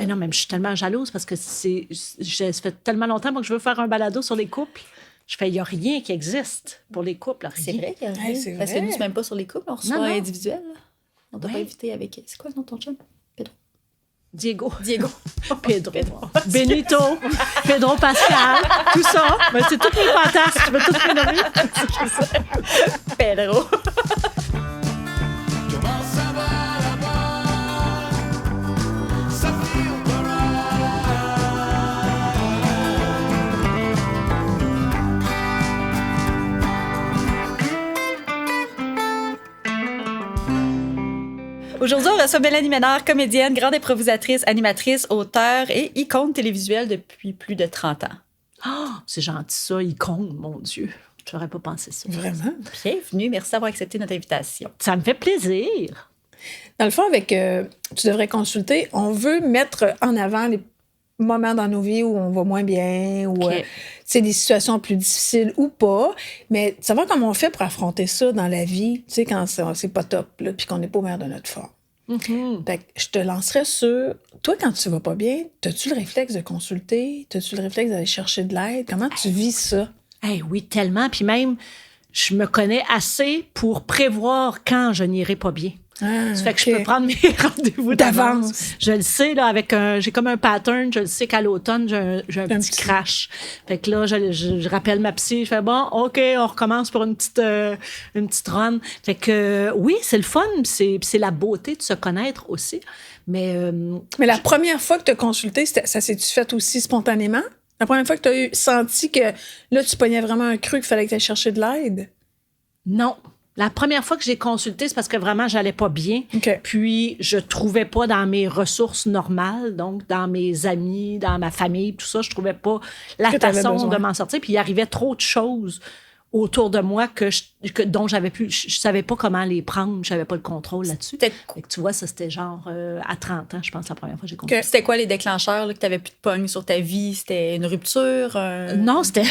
Ben non, même je suis tellement jalouse parce que ça fait tellement longtemps moi, que je veux faire un balado sur les couples. Je fais, il n'y a rien qui existe pour les couples. Rien. C'est vrai qu'il y a rien. c'est Parce que vrai. nous, c'est même pas sur les couples, on reçoit Non. individuel. On t'a Ouais. pas invité avec... C'est quoi le nom de ton chum? Diego. Pedro. Benito. Pedro Pascal. Tout ça. Ben, c'est tous mes fantasmes. Tu veux tout les nommer? Pedro. Comment ça va là-bas? Ça feel Aujourd'hui, on reçoit Mélanie Ménard, comédienne, grande improvisatrice, animatrice, auteure et icône télévisuelle depuis plus de 30 ans. Oh, c'est gentil ça. Il compte, mon Dieu. Je n'aurais pas pensé ça. Vraiment. Bienvenue, merci d'avoir accepté notre invitation. Ça me fait plaisir. Dans le fond, avec Tu devrais consulter, on veut mettre en avant les moments dans nos vies où on va moins bien, ou OK. c'est des situations plus difficiles ou pas, mais savoir comment on fait pour affronter ça dans la vie, tu sais, quand c'est pas top, là, puis qu'on n'est pas au meilleur de notre forme. Mm-hmm. Fait que je te lancerais sur... Toi, quand tu vas pas bien, as-tu le réflexe de consulter? As-tu le réflexe d'aller chercher de l'aide? Comment tu vis ça? Hey, oui, tellement. Puis même, je me connais assez pour prévoir quand je n'irai pas bien. Ah, Ça fait que OK. je peux prendre mes rendez-vous D'avance. d'avance. Je le sais, là, j'ai comme un pattern. Je le sais qu'à l'automne, j'ai un petit crash. Fait que là, je rappelle ma psy. Je fais, bon, OK, on recommence pour une petite run. Fait que, oui, c'est le fun. C'est la beauté de se connaître aussi. Mais Mais la première fois que tu as consulté, ça s'est-tu fait aussi spontanément? La première fois que tu as senti que là, tu pognais vraiment un creux qu'il fallait que tu ailles chercher de l'aide? non. La première fois que j'ai consulté, c'est parce que vraiment, j'allais pas bien. OK. Puis, je trouvais pas dans mes ressources normales, donc dans mes amis, dans ma famille, tout ça, je trouvais pas la Que t'avais façon besoin. de m'en sortir. Puis, il arrivait trop de choses autour de moi dont je savais pas comment les prendre, j'avais pas le contrôle là-dessus. Fait que tu vois, ça, c'était genre à 30 ans, je pense, la première fois que j'ai consulté. C'était quoi les déclencheurs là, que tu n'avais plus de pogne sur ta vie? C'était une rupture? Non, c'était...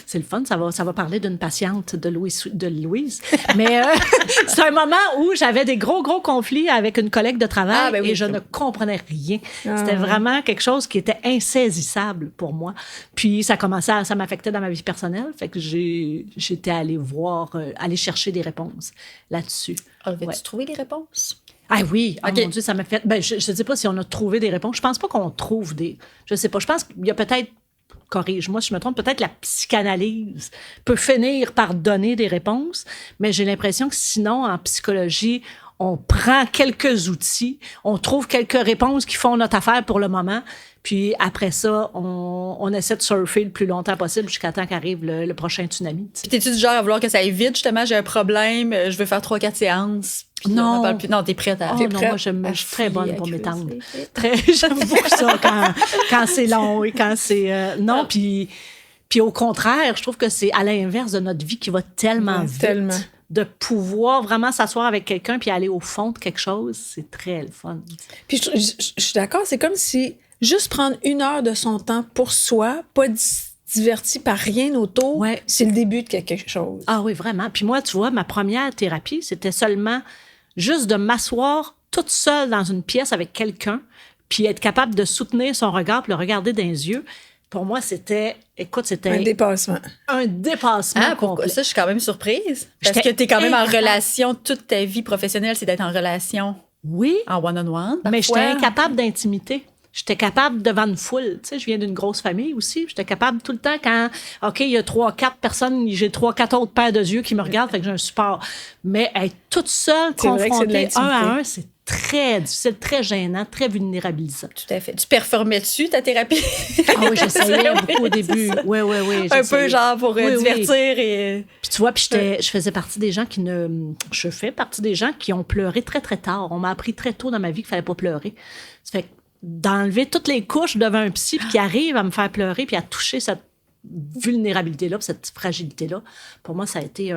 c'est le fun, ça va parler d'une patiente de Louise. Mais c'est un moment où j'avais des gros conflits avec une collègue de travail Ah, ben oui. et je ne comprenais rien. Ah. C'était vraiment quelque chose qui était insaisissable pour moi. Puis ça m'affectait dans ma vie personnelle, fait que j'étais allée aller chercher des réponses là-dessus. Avais-tu Ouais. trouvé les réponses? Ah oui, oh OK. mon Dieu, ça m'a fait... Ben, je ne sais pas si on a trouvé des réponses. Je pense pas qu'on trouve des... Je sais pas. Je pense qu'il y a peut-être... Corrige-moi si je me trompe. Peut-être la psychanalyse peut finir par donner des réponses, mais j'ai l'impression que sinon, en psychologie, on prend quelques outils, on trouve quelques réponses qui font notre affaire pour le moment, puis après ça, on essaie de surfer le plus longtemps possible jusqu'à temps qu'arrive le prochain tsunami. tu sais. Puis t'es-tu du genre à vouloir que ça aille vite, justement, j'ai un problème, je veux faire 3-4 séances? Puis Non. on en parle plus. Non, t'es prête à... Oh T'es non, prête moi, je suis très bonne pour à m'étendre. creuser. J'aime beaucoup ça quand c'est long et quand c'est... non, puis au contraire, je trouve que c'est à l'inverse de notre vie qui va tellement Ouais, vite. tellement. De pouvoir vraiment s'asseoir avec quelqu'un puis aller au fond de quelque chose, c'est très le fun. Puis je suis d'accord, c'est comme si juste prendre 1 heure de son temps pour soi, pas diverti par rien autour, Ouais. c'est le début de quelque chose. Ah oui, vraiment. Puis moi, tu vois, ma première thérapie, c'était seulement juste de m'asseoir toute seule dans une pièce avec quelqu'un puis être capable de soutenir son regard puis le regarder dans les yeux. Pour moi, c'était Un dépassement. un dépassement Ah, pourquoi complet. ça? Je suis quand même surprise. Parce que J'étais t'es quand même en incapable. relation, toute ta vie professionnelle, c'est d'être en relation Oui, en one-on-one. mais j'étais parfois. incapable d'intimité. J'étais capable devant une foule. Tu sais, je viens d'une grosse famille aussi. J'étais capable tout le temps quand, OK, il y a 3-4 personnes, j'ai 3-4 autres paires de yeux qui me regardent, fait que j'ai un support. Mais être toute seule, C'est vrai que c'est de confrontée un à l'intimité. un, c'est très difficile, très gênant, très vulnérabilisant. Tout à fait. Tu performais-tu ta thérapie? Ah oui, j'essayais beaucoup au début. Oui. Un peu j'essayais. genre pour Oui, oui. divertir et... Puis tu vois, je faisais partie des gens je fais partie des gens qui ont pleuré très, très tard. On m'a appris très tôt dans ma vie qu'il fallait pas pleurer. Ça fait que d'enlever toutes les couches devant un psy puis qui arrive à me faire pleurer puis à toucher cette vulnérabilité-là, puis cette fragilité-là, pour moi, ça a été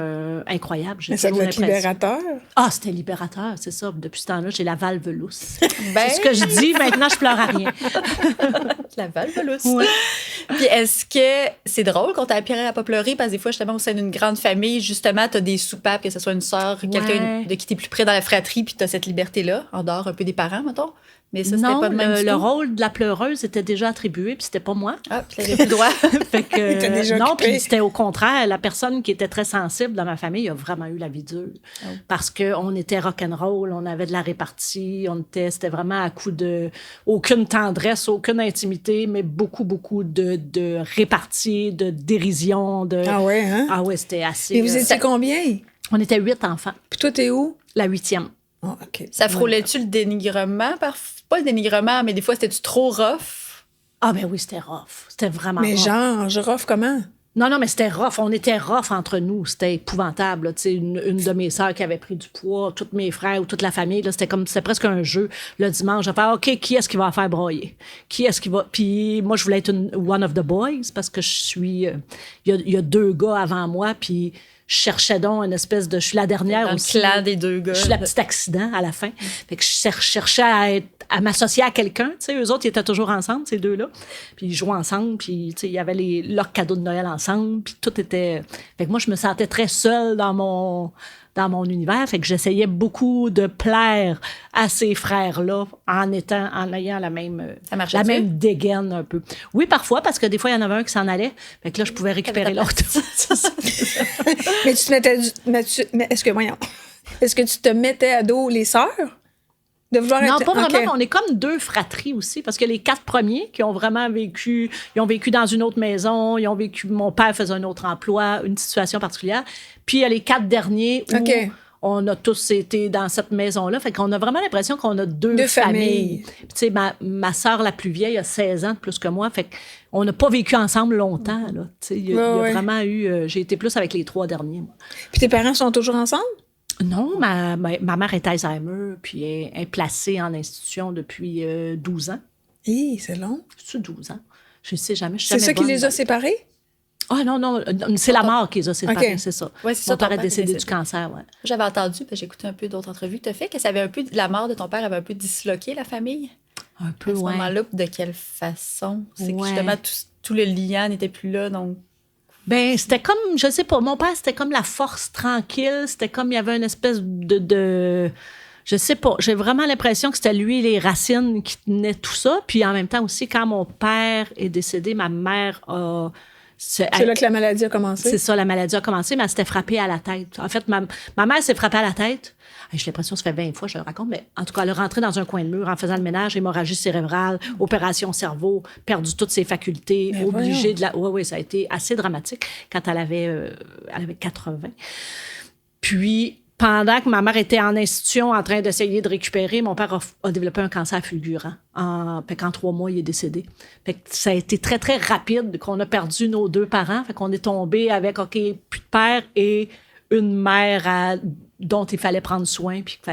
incroyable. J'ai Mais ça toujours doit être l'impression- libérateur. Ah, c'était libérateur, c'est ça. Depuis ce temps-là, j'ai la valve lousse. Ben, C'est ce que je dis. Maintenant, je pleure à rien. la valve lousse. Ouais. Puis est-ce que c'est drôle qu'on t'a appris à pas pleurer? Parce que des fois, justement, au sein d'une grande famille, justement, t'as des soupapes, que ce soit une sœur, quelqu'un de qui t'es plus près dans la fratrie, puis t'as cette liberté-là, en dehors un peu des parents, mettons. Mais ça, c'était Non, pas de même du le tout. rôle de la pleureuse était déjà attribué, puis c'était pas moi. Ah, puis t'avais plus le droit. Fait que, T'as déjà non, occupé. puis c'était au contraire. La personne qui était très sensible dans ma famille a vraiment eu la vie dure. Parce qu'on était rock'n'roll, on avait de la répartie, c'était vraiment à coup de aucune tendresse, aucune intimité, mais beaucoup, beaucoup de répartie, de dérision. Ah ouais, hein? Ah ouais, c'était assez... Et vous étiez combien? On était 8 enfants, Puis toi, t'es où? la 8e. Oh, OK. Ça frôlait-tu le dénigrement? Pas le dénigrement, mais des fois, c'était-tu trop rough? Ah ben oui, c'était rough. C'était vraiment Mais rough. genre, je roffe comment? Non, mais c'était rough. On était rough entre nous. C'était épouvantable. Là. Tu sais, une de mes sœurs qui avait pris du poids, tous mes frères ou toute la famille, là, c'était presque un jeu. Le dimanche, je faire OK, qui est-ce qui va faire broyer? Qui est-ce qui va. Puis moi, je voulais être one of the boys parce que je suis. Il y a 2 gars avant moi, puis je cherchais donc une espèce de. Je suis la dernière Dans le aussi. clan des 2 gars. Je suis la petite accident à la fin. Fait que je cherchais à m'associer à quelqu'un. Tu sais, eux autres, ils étaient toujours ensemble, ces 2-là. Puis ils jouaient ensemble. Puis, tu sais, il y avait leurs cadeaux de Noël ensemble. Puis tout était... Fait que moi, je me sentais très seule dans mon univers. Fait que j'essayais beaucoup de plaire à ces frères-là en ayant la même, Ça marchait-tu? même dégaine un peu. Oui, parfois, parce que des fois, il y en avait un qui s'en allait. Fait que là, je pouvais récupérer l'autre. C'est ça. Mais tu te mettais... mais est-ce que tu te mettais à dos les sœurs? De vouloir Non, être... pas vraiment. OK. mais On est comme 2 fratries aussi, parce que les 4 premiers qui ont vraiment vécu, ils ont vécu dans une autre maison, ils ont vécu, mon père faisait un autre emploi, une situation particulière. Puis il y a les 4 derniers où OK. on a tous été dans cette maison-là. Fait qu'on a vraiment l'impression qu'on a 2 Deux familles. familles. Puis tu sais, ma sœur la plus vieille a 16 ans de plus que moi. Fait qu'on n'a pas vécu ensemble longtemps, là. Tu sais, il y a Ouais. vraiment eu... j'ai été plus avec les 3 derniers, moi. Puis tes parents sont toujours ensemble? Non, ma mère est Alzheimer, puis elle est placée en institution depuis 12 ans. Hi, c'est long. C'est 12 ans. Je sais jamais. Je suis C'est jamais ça qui bonne les a dans- séparés? Ah non, c'est la mort qui les a séparés, OK. c'est ça. Ouais, c'est ça, Mon père ton est père décédé est du cancer, ouais. J'avais entendu, parce que j'ai écouté un peu d'autres entrevues que tu as fait, que ça avait un peu, la mort de ton père avait un peu disloqué la famille. Un À peu, ce ouais. moment-là, de quelle façon? C'est que Ouais. justement, tout le lien n'était plus là, donc... Ben, c'était comme, je sais pas, mon père, c'était comme la force tranquille, c'était comme il y avait une espèce de je sais pas, j'ai vraiment l'impression que c'était lui, les racines qui tenaient tout ça. Puis en même temps aussi, quand mon père est décédé, ma mère a... C'est là que la maladie a commencé? C'est ça, la maladie a commencé, mais elle s'était frappée à la tête. En fait, ma mère s'est frappée à la tête. J'ai l'impression que ça fait 20 fois que je le raconte, mais en tout cas, elle est rentrée dans un coin de mur en faisant le ménage, hémorragie cérébrale, opération cerveau, perdu toutes ses facultés, Mais obligée de la... Oui, ça a été assez dramatique quand elle avait 80. Puis, pendant que ma mère était en institution en train d'essayer de récupérer, mon père a développé un cancer fulgurant. Fait qu'en 3 mois, il est décédé. Fait que ça a été très, très rapide qu'on a perdu nos 2 parents. Fait qu'on est tombé avec, OK, plus de père et une mère dont il fallait prendre soin puis qu'il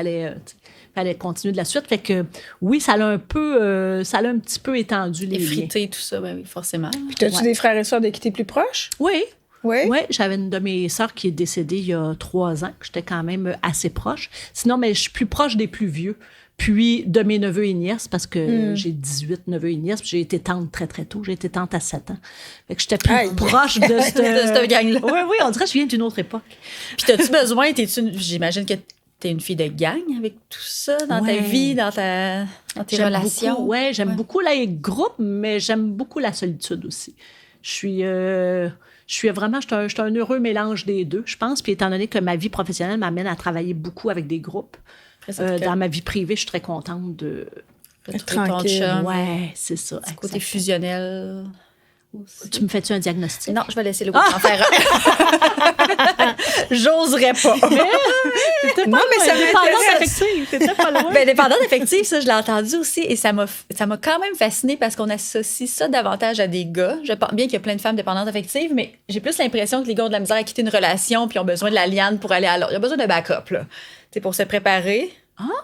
fallait continuer de la suite. Fait que oui, ça l'a un petit peu étendu les liens. Effrité, tout ça, ben oui, forcément. Puis t'as-tu Ouais. des frères et sœurs de qui t'es plus proche? Oui. Oui? Oui, j'avais une de mes sœurs qui est décédée il y a 3 ans, que j'étais quand même assez proche. Sinon, mais je suis plus proche des plus vieux. Puis de mes neveux et nièces, parce que j'ai 18 neveux et nièces, puis j'ai été tante très, très tôt. J'ai été tante à 7 ans. Fait que j'étais plus Aïe. proche de cette... De cette gang-là. Oui, on dirait que je viens d'une autre époque. Puis t'as-tu besoin, j'imagine que t'es une fille de gang avec tout ça dans ta Ouais. vie, dans tes J'aime relations? beaucoup, j'aime beaucoup les groupes, mais j'aime beaucoup la solitude aussi. Je suis un heureux mélange des deux, je pense. Puis étant donné que ma vie professionnelle m'amène à travailler beaucoup avec des groupes, Après, ça te dans ma vie privée, je suis très contente de... retrouver ton Tranquille. chum. Ouais, c'est ça. Petit côté exact. fusionnel. aussi. Tu me fais-tu un diagnostic? Non, je vais laisser le goût d'en faire un. J'oserais pas. Non, mais ça m'intéresse. affective. T'étais pas loin. Ben, dépendante affective, ça, je l'ai entendu aussi et ça m'a quand même fascinée parce qu'on associe ça davantage à des gars. Je pense bien qu'il y a plein de femmes dépendantes affectives, mais j'ai plus l'impression que les gars ont de la misère à quitter une relation puis ont besoin de la liane pour aller à l'autre. Il y a besoin de backup, là. C'est pour se préparer.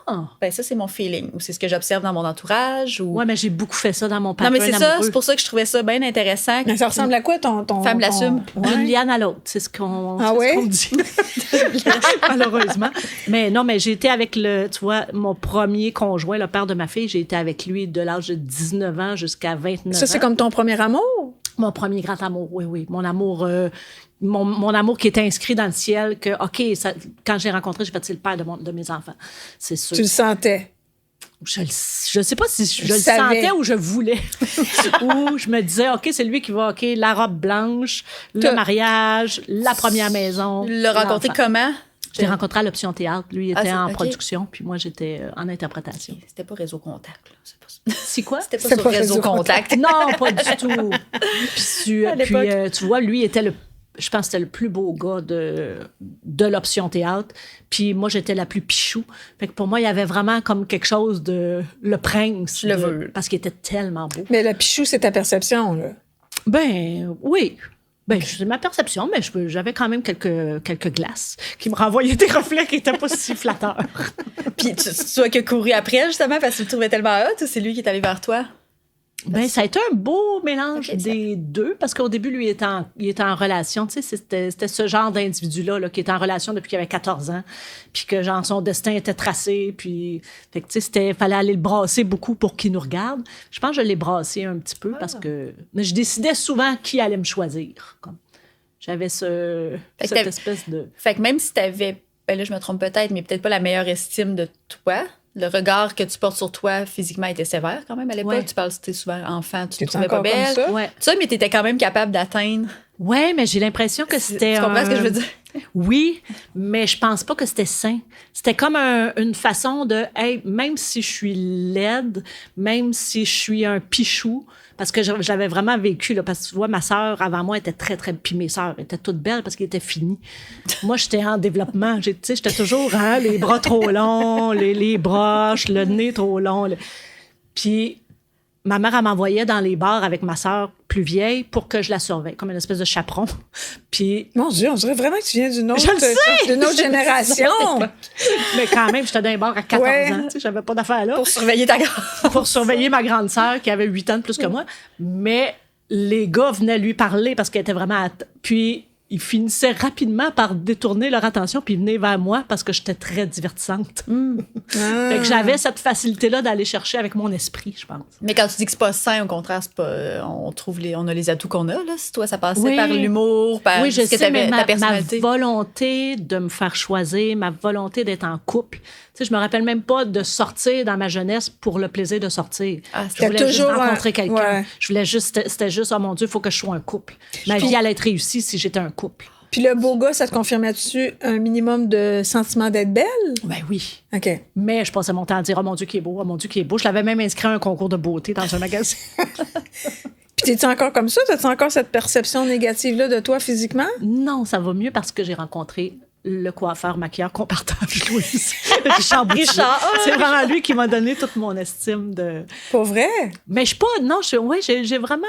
Ah! Ben, ça, c'est mon feeling. Ou c'est ce que j'observe dans mon entourage. Ou... Ouais, mais j'ai beaucoup fait ça dans mon non, pattern mais c'est ça. amoureux. C'est pour ça que je trouvais ça bien intéressant. Mais ça ressemble à quoi ton Femme l'assume. D'une Ouais. liane à l'autre, c'est ce qu'on Ah c'est ouais? ce qu'on dit. Malheureusement. Mais non, mais j'ai été avec tu vois, mon premier conjoint, le père de ma fille, j'ai été avec lui de l'âge de 19 ans jusqu'à 29 ans. Ça, c'est comme ton premier amour? Mon premier grand amour, oui. Mon amour, mon amour qui était inscrit dans le ciel, que, OK, quand j'ai rencontré, j'ai fait, c'est le père de mes enfants. C'est sûr. Tu le sentais? Je sais pas si je le savais. sentais ou je voulais. Ou je me disais, OK, c'est lui qui va, OK, la robe blanche, le mariage, la première maison. Le rencontrer l'enfant. comment? Je l'ai rencontré à l'Option Théâtre. Lui Ah, était c'est- en OK. production, puis moi, j'étais en interprétation. C'était pas Réseau Contact, là. C'est pas ça. C'est quoi? C'était pas C'était sur pas Réseau Réseau Contact. Non, pas du tout. À l'époque. Tu vois, lui était je pense que c'était le plus beau gars de l'Option Théâtre. Puis moi, j'étais la plus pichou. Fait que pour moi, il y avait vraiment comme quelque chose de le prince. Je le veux. Parce qu'il était tellement beau. Mais le pichou, c'est ta perception, là. Ben, oui. Ben, c'est ma perception, mais j'avais quand même quelques glaces qui me renvoyaient des reflets qui n'étaient pas si flatteurs. Puis tu vois qu'il a couru après, justement, parce que tu le trouvais tellement hot, ou c'est lui qui est allé vers toi? Ben, ça a été un beau mélange Ok, des deux, parce qu'au début, lui, il était en relation. Tu sais, c'était ce genre d'individu-là là, qui était en relation depuis qu'il avait 14 ans, puis que, genre, son destin était tracé, puis, fait que, tu sais, fallait aller le brasser beaucoup pour qu'il nous regarde. Je pense que je l'ai brassé un petit peu, parce que... Mais je décidais souvent qui allait me choisir. Comme. J'avais Fait que cette t'avais- espèce de... Fait que même si t'avais, ben là, je me trompe peut-être, mais peut-être pas la meilleure estime de toi, le regard que tu portes sur toi physiquement était sévère quand même à l'époque. Ouais. Tu parles, c'était souvent enfant, tu te T'es trouvais pas encore comme belle. ça? Ouais. Ça, mais t'étais quand même capable d'atteindre. Ouais, mais j'ai l'impression que c'était... Tu comprends ce que je veux dire? Oui, mais je pense pas que c'était sain. C'était comme une façon de, hey, même si je suis laide, même si je suis un pichou, parce que j'avais vraiment vécu, là, parce que tu vois, ma sœur, avant moi, était très, très... Puis mes sœurs étaient toutes belles parce qu'elles étaient finies. Moi, j'étais en développement. Tu sais, j'étais toujours, hein, les bras trop longs, les broches, le nez trop long. Puis ma mère, elle m'envoyait dans les bars avec ma sœur plus vieille pour que je la surveille, comme une espèce de chaperon. Puis, Mon Dieu, on dirait vraiment que tu viens d'une autre, Je le sais! d'une autre génération. mais quand même, j'étais dans les bars à 14 Ouais. ans. Tu sais, j'avais pas d'affaires là. Pour surveiller ta grande. Pour surveiller ma grande sœur qui avait 8 ans de plus que moi. Mais les gars venaient lui parler parce qu'elle était vraiment... Puis ils finissaient rapidement par détourner leur attention puis venir vers moi parce que j'étais très divertissante. Ah. Fait que j'avais cette facilité-là d'aller chercher avec mon esprit, je pense. Mais quand tu dis que c'est pas sain, au contraire, c'est pas. On a les atouts qu'on a, là. Si toi, ça passait Oui. par l'humour, par Oui, je ce que sais, mais t'avais, ta ma personnalité. volonté de me faire choisir, ma volonté d'être en couple. Tu sais, je me rappelle même pas de sortir dans ma jeunesse pour le plaisir de sortir. Ah, Je voulais C'était juste toujours rencontrer un- quelqu'un. ouais. Je voulais juste, c'était juste, oh mon Dieu, il faut que je sois un couple. Ma vie allait être réussie si j'étais un couple. Puis le beau gars, ça te confirmait-tu un minimum de sentiment d'être belle? Ben oui. OK. Mais je passais mon temps à dire, oh mon Dieu, qui est beau, oh mon Dieu, qui est beau. Je l'avais même inscrit à un concours de beauté dans un magasin. Puis t'es-tu encore comme ça? T'as-tu encore cette perception négative-là de toi physiquement? Non, ça va mieux parce que j'ai rencontré le coiffeur maquilleur qu'on partage, Louise. Richard Boucher. Richard, C'est vraiment lui qui m'a donné toute mon estime de... Pas vrai? Mais je suis pas... Non, j'ai vraiment...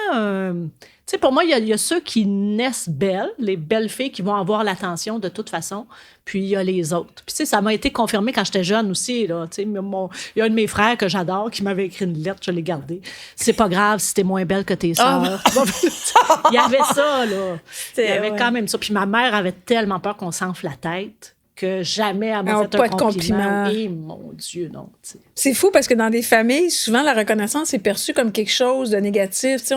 tu sais, pour moi, il y a ceux qui naissent belles, les belles filles qui vont avoir l'attention de toute façon, puis il y a les autres. Puis tu sais, ça m'a été confirmé quand j'étais jeune aussi, là. Tu sais, il y a un de mes frères que j'adore qui m'avait écrit une lettre, je l'ai gardée. C'est pas grave si t'es moins belle que tes sœurs. Il y avait ça, là. Il y avait quand même ça. Puis ma mère avait tellement peur qu'on s'enfle la tête que jamais elle m'a Ah, fait pas un de compliment. compliment. Et mon Dieu, non. Tu sais. C'est fou parce que dans des familles, souvent, la reconnaissance est perçue comme quelque chose de négatif. Tu sais,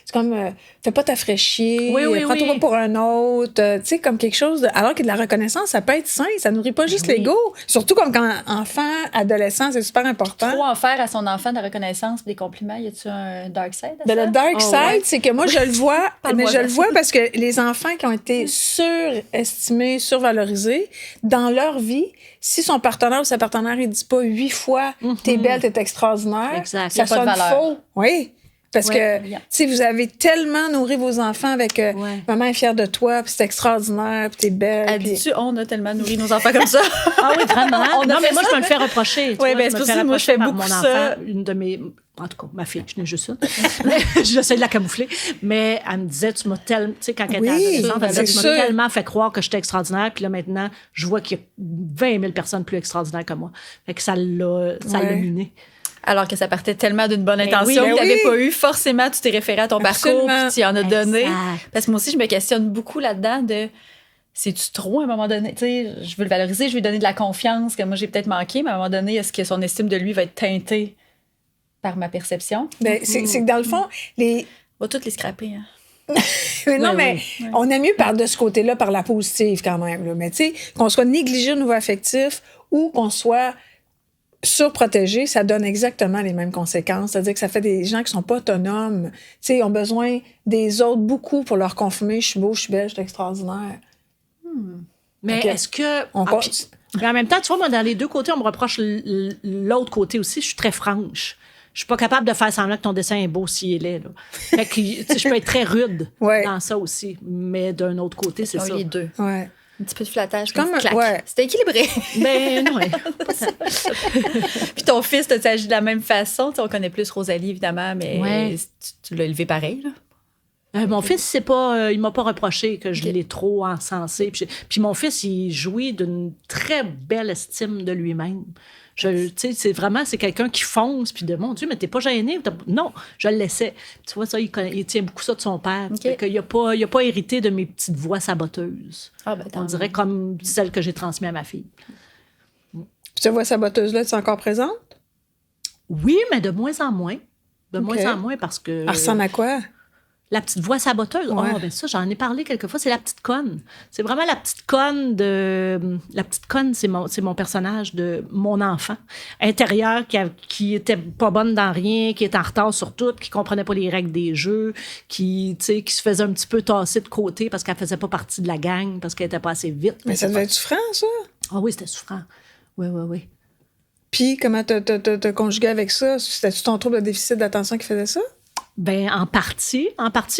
c'est comme, fais pas ta fraîchier, Oui, prends-toi oui. pas pour un autre. Tu sais, comme quelque chose de... Alors que de la reconnaissance, ça peut être sain, ça nourrit pas juste oui. l'ego. Surtout comme quand enfant, adolescent, c'est super important. Trop en faire à son enfant de la reconnaissance, des compliments. Y a-tu un dark side à Ben, ça? le dark Oh, side, ouais. c'est que moi, je le vois, Parle-moi mais je de le ça. vois parce que les enfants qui ont été surestimés, survalorisés, dans leur vie, si son partenaire ou sa partenaire, il dit pas 8 fois « t'es belle, t'es extraordinaire Exact. ça Y a pas de sonne valeur. faux. Oui. Parce Ouais. que, tu sais, vous avez tellement nourri vos enfants avec Ouais. maman est fière de toi, puis c'est extraordinaire, puis t'es belle. Elle puis- dit-tu, on a tellement nourri nos enfants comme ça? Ah oui, vraiment. On a non, mais fait moi, ça, je me le fais reprocher. tu Oui, vois, ben, je c'est me pour fais ça, moi, je reprocher fais par beaucoup mon ça. enfant, une de mes... En tout cas, ma fille, je n'ai juste une. Mais j'essaie de la camoufler. Mais elle me disait, tu m'as tellement... Tu sais, quand elle était Oui, adolescente, elle me disait, c'est tu m'as sûr. tellement fait croire que j'étais extraordinaire. Puis là, maintenant, je vois qu'il y a 20 000 personnes plus extraordinaires que moi. Fait que ça l'a Ouais. miné. Alors que ça partait tellement d'une bonne Ben intention oui, que ben tu n'avais oui. pas eu forcément, tu t'es référé à ton Absolument. parcours, puis tu y en as donné. Exact. Parce que moi aussi, je me questionne beaucoup là-dedans de c'est-tu trop à un moment donné? Tu sais, je veux le valoriser, je veux lui donner de la confiance que moi j'ai peut-être manqué, mais à un moment donné, est-ce que son estime de lui va être teintée par ma perception? Ben, c'est que dans le fond, les... On va toutes les scraper. Hein? Mais non, Ouais, mais ouais. on aime mieux par de ce côté-là, par la positive quand même. Là. Mais tu sais, qu'on soit négligé au niveau affectif ou qu'on soit surprotéger, ça donne exactement les mêmes conséquences. C'est-à-dire que ça fait des gens qui sont pas autonomes. Tu sais, ils ont besoin des autres beaucoup pour leur confirmer « je suis beau, je suis belle, je suis extraordinaire ». Mais Ok. est-ce que... On Ah, puis- mais en même temps, tu vois, moi, dans les deux côtés, on me reproche l'autre côté aussi. Je suis très franche. Je suis pas capable de faire semblant que ton dessin est beau s'il est laid. Là. Fait que, tu sais, je peux être très rude Ouais. dans ça aussi. Mais d'un autre côté, c'est Ah, ça. les deux. Ouais. Un petit peu de flattage, Comme comme un- claque. ouais. C'était équilibré. Ben, ouais. Puis ton fils, t'as agi de la même façon. Tu sais, on connaît plus Rosalie, évidemment, mais Ouais. tu l'as élevé pareil. Là. Mon fils, c'est pas, il m'a pas reproché que je Ok. l'ai trop encensé. Puis mon fils, il jouit d'une très belle estime de lui-même. Tu sais, c'est quelqu'un qui fonce, puis de mon Dieu, mais t'es pas gêné. Non, je le laissais. Tu vois, ça, il tient beaucoup ça de son père. Ok. Fait qu'il il a pas hérité de mes petites voix saboteuses. Ah, ben, On tant dirait comme celle que j'ai transmise à ma fille. Puis tu vois, sa botteuse-là, tu es encore présente? Oui, mais de moins en moins. De Ok. moins en moins parce que. Elle ressemble à quoi? La petite voix saboteuse. Ouais. Oh, ben ça, j'en ai parlé quelques fois. C'est la petite conne. C'est vraiment la petite conne de. La petite conne, c'est mon personnage de mon enfant intérieur qui était pas bonne dans rien, qui était en retard sur tout, qui comprenait pas les règles des jeux, qui se faisait un petit peu tasser de côté parce qu'elle faisait pas partie de la gang, parce qu'elle était pas assez vite. Mais ça devait être souffrant, ça. Ah oui, c'était souffrant. Oui, oui, oui. Puis, comment t'as conjugué avec ça? C'était-tu ton trouble de déficit d'attention qui faisait ça? Ben, en partie,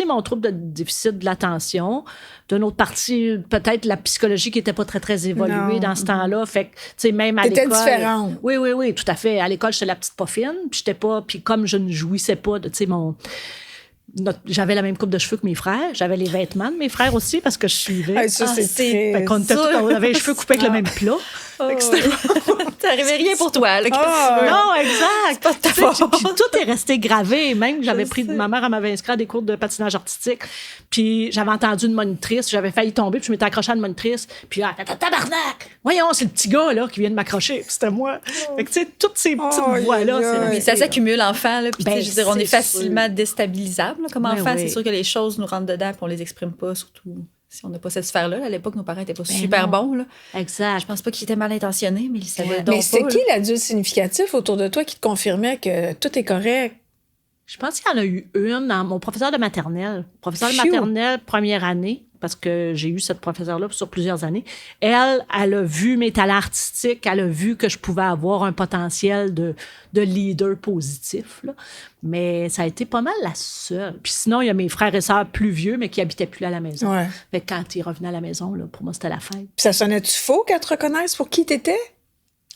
mon trouble de déficit de l'attention. D'une autre partie, peut-être la psychologie qui était pas très, très évoluée Non. dans ce temps-là. Fait que, tu sais, même à T'étais l'école. différente. Oui, oui, oui, tout à fait. À l'école, j'étais la petite poffine, puis j'étais pas. Puis comme je ne jouissais pas de, tu sais, j'avais la même coupe de cheveux que mes frères. J'avais les vêtements de mes frères aussi parce que je suivais. Hey, ça, Ah, c'est c'est- très... Fait qu'on était on avait les cheveux coupés avec le même plat. Oh, t'arrivais rien pour toi. Là, Ah, ouais. Non, exact. pas de ta Tu sais, faute. puis tout est resté gravé. Même, j'avais Je pris, sais. ma mère, elle m'avait inscrit à des cours de patinage artistique. Puis j'avais entendu une monitrice, j'avais failli tomber, puis je m'étais accrochée à une monitrice. Puis là, tabarnak! Voyons, c'est le petit gars, là, qui vient de m'accrocher. Puis c'était moi. Fait que, tu sais, toutes ces petites Oh, voix-là, aïe, c'est aïe. Mais ça s'accumule, enfant. Là, puis, Ben, tu sais, je veux dire, on est c'est facilement déstabilisable là, comme Ouais, enfant. oui. C'est sûr que les choses nous rentrent dedans puis on les exprime pas, surtout si on n'a pas cette sphère-là. À l'époque, nos parents n'étaient pas super non. bons. Là. Exact. Je pense pas qu'ils étaient mal intentionnés, mais ils savaient Ouais. donc Mais c'était pas, qui là. l'adulte significatif autour de toi qui te confirmait que tout est correct? Je pense qu'il y en a eu une dans mon professeur de maternelle. Professeur de Phew. maternelle, première année, parce que j'ai eu cette professeure-là sur plusieurs années. Elle a vu mes talents artistiques, elle a vu que je pouvais avoir un potentiel de leader positif. Là. Mais ça a été pas mal la seule. Puis sinon, il y a mes frères et sœurs plus vieux, mais qui habitaient plus à la maison. Ouais. Fait que quand ils revenaient à la maison, là, pour moi, c'était la fête. Puis ça sonnait-tu faux qu'elle te reconnaisse pour qui t'étais?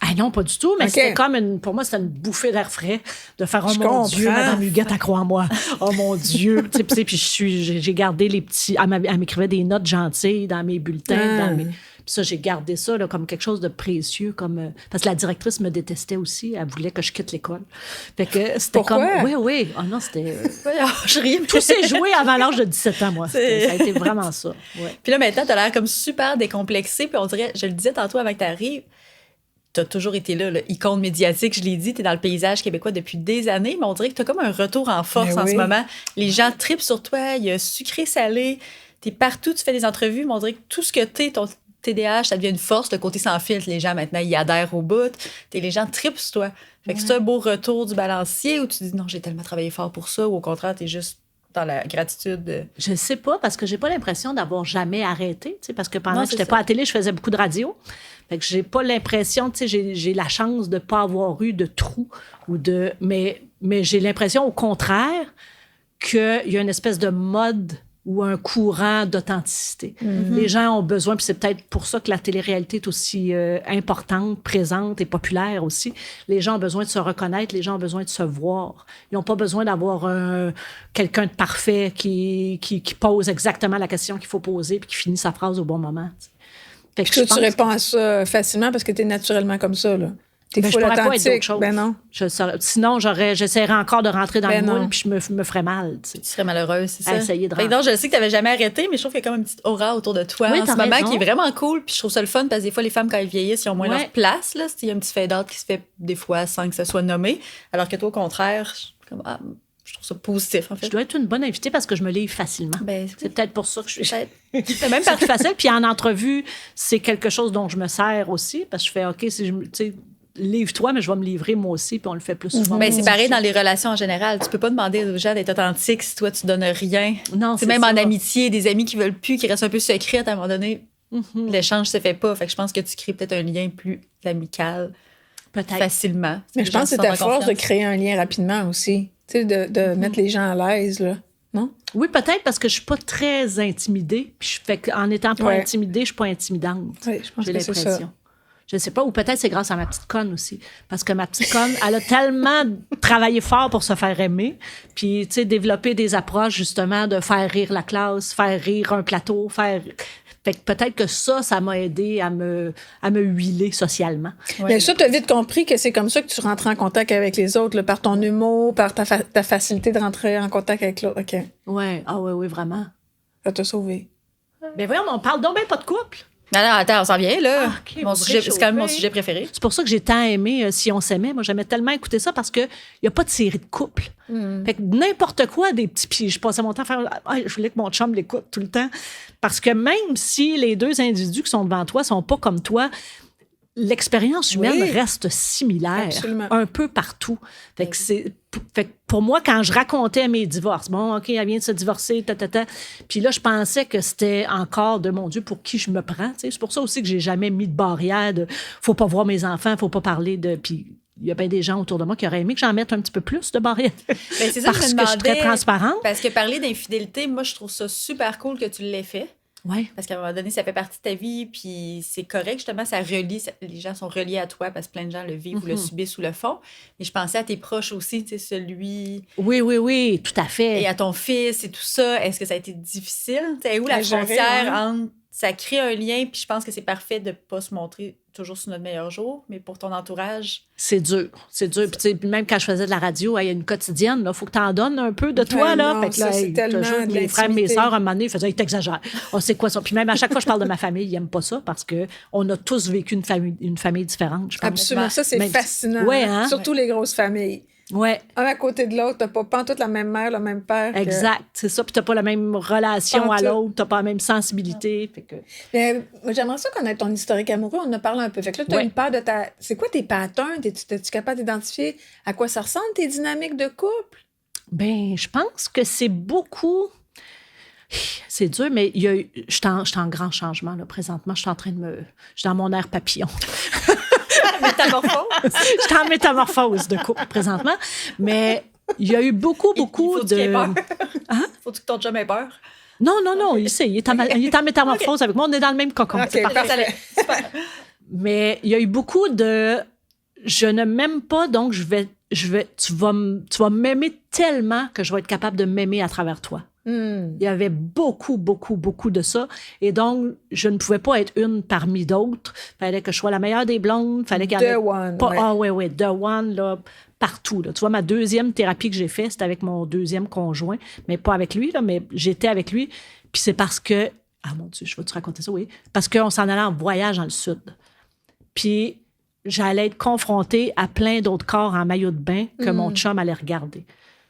Ah non, pas du tout, mais OK. c'était comme pour moi, c'était une bouffée d'air frais de faire, oh Je mon comprends. Dieu, Madame Huguette, crois-moi. Oh mon Dieu. Tu sais, puis j'ai gardé les petits, elle m'écrivait des notes gentilles dans mes bulletins, puis ça, j'ai gardé ça là, comme quelque chose de précieux, comme parce que la directrice me détestait aussi, elle voulait que je quitte l'école. Fait que c'était Pourquoi? comme, oui, oh non, c'était, Voyons, je ris. mais- tout s'est joué avant l'âge de 17 ans, moi. Ça a été vraiment ça, ouais. Puis là, maintenant, t'as l'air comme super décomplexé. Puis on dirait, je le disais tantôt avant que t'arrives, t'as toujours été là, icône médiatique, je l'ai dit, t'es dans le paysage québécois depuis des années, mais on dirait que t'as comme un retour en force Ben en oui. ce moment. Les gens tripent sur toi, il y a sucré-salé, t'es partout, tu fais des entrevues, mais on dirait que tout ce que t'es, ton TDAH, ça devient une force, le côté sans filtre, les gens maintenant, ils adhèrent au bout, les gens tripent sur toi. Fait que c'est un beau retour du balancier où tu dis non, j'ai tellement travaillé fort pour ça, ou au contraire, t'es juste dans la gratitude de... Je sais pas, parce que j'ai pas l'impression d'avoir jamais arrêté, tu sais, parce que pendant Non, que c'est j'étais ça. pas à la télé, je faisais beaucoup de radio. Fait que j'ai pas l'impression, tu sais, j'ai la chance de pas avoir eu de trou mais j'ai l'impression au contraire qu'il y a une espèce de mode ou un courant d'authenticité. Les gens ont besoin, puis c'est peut-être pour ça que la télé-réalité est aussi importante, présente et populaire aussi. Les gens ont besoin de se reconnaître, les gens ont besoin de se voir. Ils n'ont pas besoin d'avoir quelqu'un de parfait qui pose exactement la question qu'il faut poser puis qui finit sa phrase au bon moment. Tu sais. Fait que Puis toi, je pense tu réponds à ça facilement parce que t'es naturellement comme ça, là. T'es ben, je full pourrais pas être authentique. d'autre chose. Ben non. Sinon, j'essaierais encore de rentrer dans Ben le non. moule puis je me ferais mal. Tu sais. Tu serais malheureuse, c'est ça? À essayer de Fait que rentrer. non, je sais que tu n'avais jamais arrêté, mais je trouve qu'il y a comme une petite aura autour de toi Oui, en ce t'as moment raison. qui est vraiment cool. Puis je trouve ça le fun parce que des fois, les femmes, quand elles vieillissent, ils ont moins Ouais. leur place. Là. Il y a un petit fade-out qui se fait des fois sans que ça soit nommé. Alors que toi, au contraire, je trouve ça positif, en fait. Je dois être une bonne invitée parce que je me livre facilement. Ben, C'est peut-être pour ça que je suis... peut-être. C'est même pas plus facile. Puis en entrevue, c'est quelque chose dont je me sers aussi parce que je fais, OK, si tu sais, livre-toi, mais je vais me livrer moi aussi, puis on le fait plus souvent. Ben, c'est pareil dans les relations en général. Tu peux pas demander aux gens d'être authentiques si toi, tu donnes rien. Non, c'est c'est même ça. en amitié, des amis qui veulent plus, qui restent un peu secrets, à un moment donné, l'échange se fait pas. Fait que je pense que tu crées peut-être un lien plus amical Peut-être. facilement. Mais je pense que c'est ta force de créer. créer un lien rapidement aussi. Tu sais, de mettre les gens à l'aise, là. Non? Oui, peut-être parce que je suis pas très intimidée. Puis je fais qu'en étant pas Ouais. intimidée, je suis pas intimidante. Oui, je pense J'ai que c'est ça. l'impression. Je sais pas, ou peut-être c'est grâce à ma petite conne aussi. Parce que ma petite conne, elle a tellement travaillé fort pour se faire aimer, puis, tu sais, développer des approches, justement, de faire rire la classe, faire rire un plateau, faire... Fait que peut-être que ça m'a aidé à me huiler socialement. Mais ça, tu as vite compris que c'est comme ça que tu rentres en contact avec les autres, là, par ton humour, par ta facilité de rentrer en contact avec l'autre. OK. Ouais, ah oui, vraiment. Ça t'a sauvé. Mais voyons, on parle donc bien pas de couple. Non, attends, on s'en vient, là. Ah, OK, Mon vous sujet, c'est quand même mon réchauffez. sujet préféré. C'est pour ça que j'ai tant aimé Si on s'aimait. Moi, j'aimais tellement écouter ça parce qu'il n'y a pas de série de couple. Fait que n'importe quoi, des petits... Puis je passais mon temps à faire... Ah, je voulais que mon chum l'écoute tout le temps. Parce que même si les deux individus qui sont devant toi sont pas comme toi, l'expérience humaine Oui. reste similaire Absolument. un peu partout. Fait que pour moi, quand je racontais mes divorces, bon, OK, elle vient de se divorcer, puis là, je pensais que c'était encore de mon Dieu pour qui je me prends. Tu sais. C'est pour ça aussi que j'ai jamais mis de barrière de faut pas voir mes enfants, faut pas parler de. Puis il y a bien des gens autour de moi qui auraient aimé que j'en mette un petit peu plus de barrières. Ben, c'est ça que Parce je que me je suis très demandais. transparente. Parce que parler d'infidélité, moi, je trouve ça super cool que tu l'aies fait. Oui. Parce qu'à un moment donné, ça fait partie de ta vie, puis c'est correct, justement, ça relie, les gens sont reliés à toi parce que plein de gens le vivent ou le subissent ou le font. Mais je pensais à tes proches aussi, tu sais, celui Oui, tout à fait. et à ton fils et tout ça. Est-ce que ça a été difficile? Tu sais, où la À gérer, frontière ouais. entre... Ça crée un lien, puis je pense que c'est parfait de ne pas se montrer toujours sur notre meilleur jour, mais pour ton entourage... C'est dur. Puis, tu sais, puis même quand je faisais de la radio, il y a une quotidienne, il faut que tu en donnes un peu de toi. Ouais, Là. non, Fait que là, ça, c'est hey, tellement toujours, de mes frères, mes l'intimité. sœurs, à un moment donné, ils faisaient, t'exagères. Oh, c'est quoi ça? Puis même à chaque fois que je parle de ma famille, ils n'aiment pas ça parce qu'on a tous vécu une famille différente, je pense. Absolument. Ça, c'est Mais- fascinant. Ouais, hein? Surtout les grosses familles. Ouais, Un à côté de l'autre, t'as pas toute la même mère, le même père. que- exact. C'est ça. Puis t'as pas la même relation Pas en à tout. l'autre, t'as pas la même sensibilité. Fait que... Mais moi, j'aimerais ça connaître ton historique amoureux. On en a parlé un peu. Fait que là, tu as Ouais. une peur de ta. C'est quoi tes patterns? Es-tu capable d'identifier à quoi ça ressemble tes dynamiques de couple? Ben, je pense que c'est beaucoup. C'est dur, mais je suis en grand changement là, présentement. Je suis en train de me. Je suis dans mon air papillon. Métamorphose. Je suis en métamorphose de couple présentement. Mais il y a eu beaucoup Il faut qu'il ait de. peur. Faut-tu que ton chum ait peur? Non, il sait. Il est en métamorphose avec moi. On est dans le même cocon. OK, C'est parfait. parfait. Super. Mais il y a eu beaucoup de je ne m'aime pas, donc tu vas m'aimer tellement que je vais être capable de m'aimer à travers toi. Il y avait beaucoup de ça. Et donc, je ne pouvais pas être une parmi d'autres. Fallait que je sois la meilleure des blondes. Fallait qu'il y en ait The one, pas. ouais. Ah ouais, the one, là, partout. Là. Tu vois, ma deuxième thérapie que j'ai faite, c'était avec mon deuxième conjoint, mais pas avec lui, là, mais j'étais avec lui. Puis c'est parce que... Ah mon Dieu, je vais te raconter ça, oui. Parce qu'on s'en allait en voyage dans le sud. Puis j'allais être confrontée à plein d'autres corps en maillot de bain que mon chum allait regarder.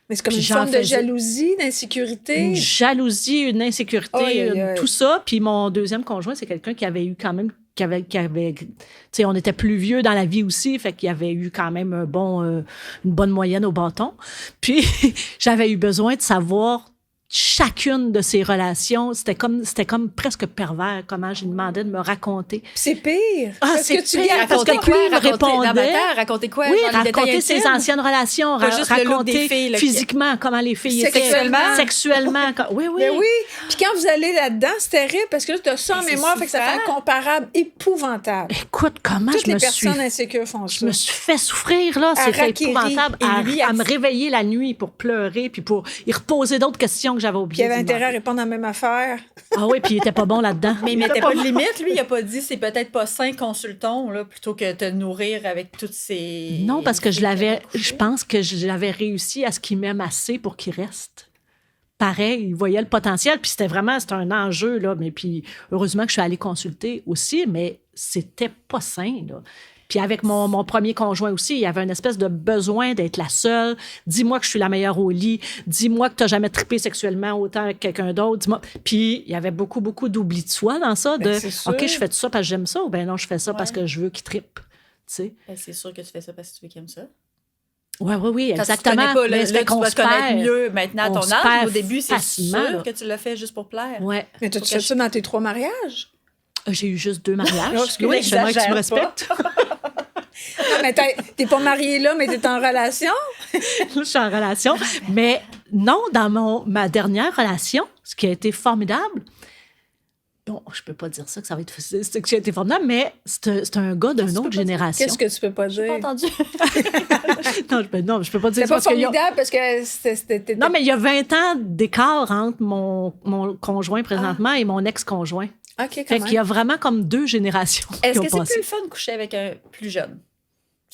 Mais c'est comme Puis une j'en forme de faisais- jalousie, d'insécurité. Une jalousie, une insécurité, Aïe, aïe, aïe. tout ça. Puis mon deuxième conjoint, c'est quelqu'un qui avait eu quand même... qui avait tu sais, on était plus vieux dans la vie aussi, fait qu'il y avait eu quand même une bonne moyenne au bâton. Puis j'avais eu besoin de savoir chacune de ces relations. C'était comme presque pervers, comment j'ai demandé de me raconter. C'est pire. Ah, parce c'est que tu pire, gardes parce pas que plus il me répondait... Raconter quoi? Oui, Genre les détails raconter ses intimes? anciennes relations, Pas juste le look raconter des filles, là, physiquement comment les filles Sexuellement. étaient. Sexuellement. Oui. Mais oui. Puis quand vous allez là-dedans, c'est terrible parce que là, tu as ça en Mais c'est mémoire, fait que ça fait un souffrant. comparable épouvantable. Écoute, comment Toutes je les me suis... personnes insécures font ça. Je me suis fait souffrir, là. À C'était raquérir. épouvantable. Et lui, À me réveiller la nuit pour pleurer, puis pour y reposer d'autres questions que j'avais Puis il oubliées. avait d'y intérêt à demander. répondre à la même affaire. Ah oui, puis il était pas bon là-dedans. Mais il mettait pas de limite, lui. Il a pas dit c'est peut-être pas sain, consultons, là, plutôt que te nourrir avec toutes ces. Non, parce que je pense que je l'avais réussi à ce qu'il m'aime assez pour qu'il reste. Pareil, il voyait le potentiel, puis c'était un enjeu, là. Mais puis, heureusement que je suis allée consulter aussi, mais c'était pas sain, là. Puis avec mon premier conjoint aussi, il y avait une espèce de besoin d'être la seule. Dis-moi que je suis la meilleure au lit. Dis-moi que tu n'as jamais trippé sexuellement autant que quelqu'un d'autre. Dis-moi. Puis il y avait beaucoup d'oubli de soi dans ça. Ben, De c'est sûr. OK, je fais tout ça parce que j'aime ça ou bien non, je fais ça parce que je veux qu'il trippe. sais. Ben, c'est sûr que tu fais ça parce que tu veux qu'il aime ça. Oui, Quand exactement. tu te connais pas, là, Mais là, c'était tu qu'on vas se te connaître perd. mieux maintenant à On ton se âge. perd Mais au début, c'est facilement, sûr là. que tu l'as fait juste pour plaire. Ouais. Mais tu fais ça dans tes 3 mariages? J'ai eu juste 2 mariages. Non, parce que Oui, j'aimerais que tu me exagère respectes. Non, mais t'es pas mariée là, mais t'es en relation? Je suis en relation. Mais non, dans ma dernière relation, ce qui a été formidable, bon, je peux pas dire ça, que ça va être facile, c'est que ça a été formidable, mais c'est un gars d'une autre génération. Qu'est-ce que tu peux pas dire? Pas entendu. Non, je peux pas dire C'est ça pas parce qu'il y a- formidable parce que c'était... Non, mais il y a 20 ans d'écart entre mon conjoint présentement et mon ex-conjoint. OK, quand Fait même. qu'il y a vraiment comme 2 générations Est-ce qui ont que c'est passé. plus le fun de coucher avec un plus jeune?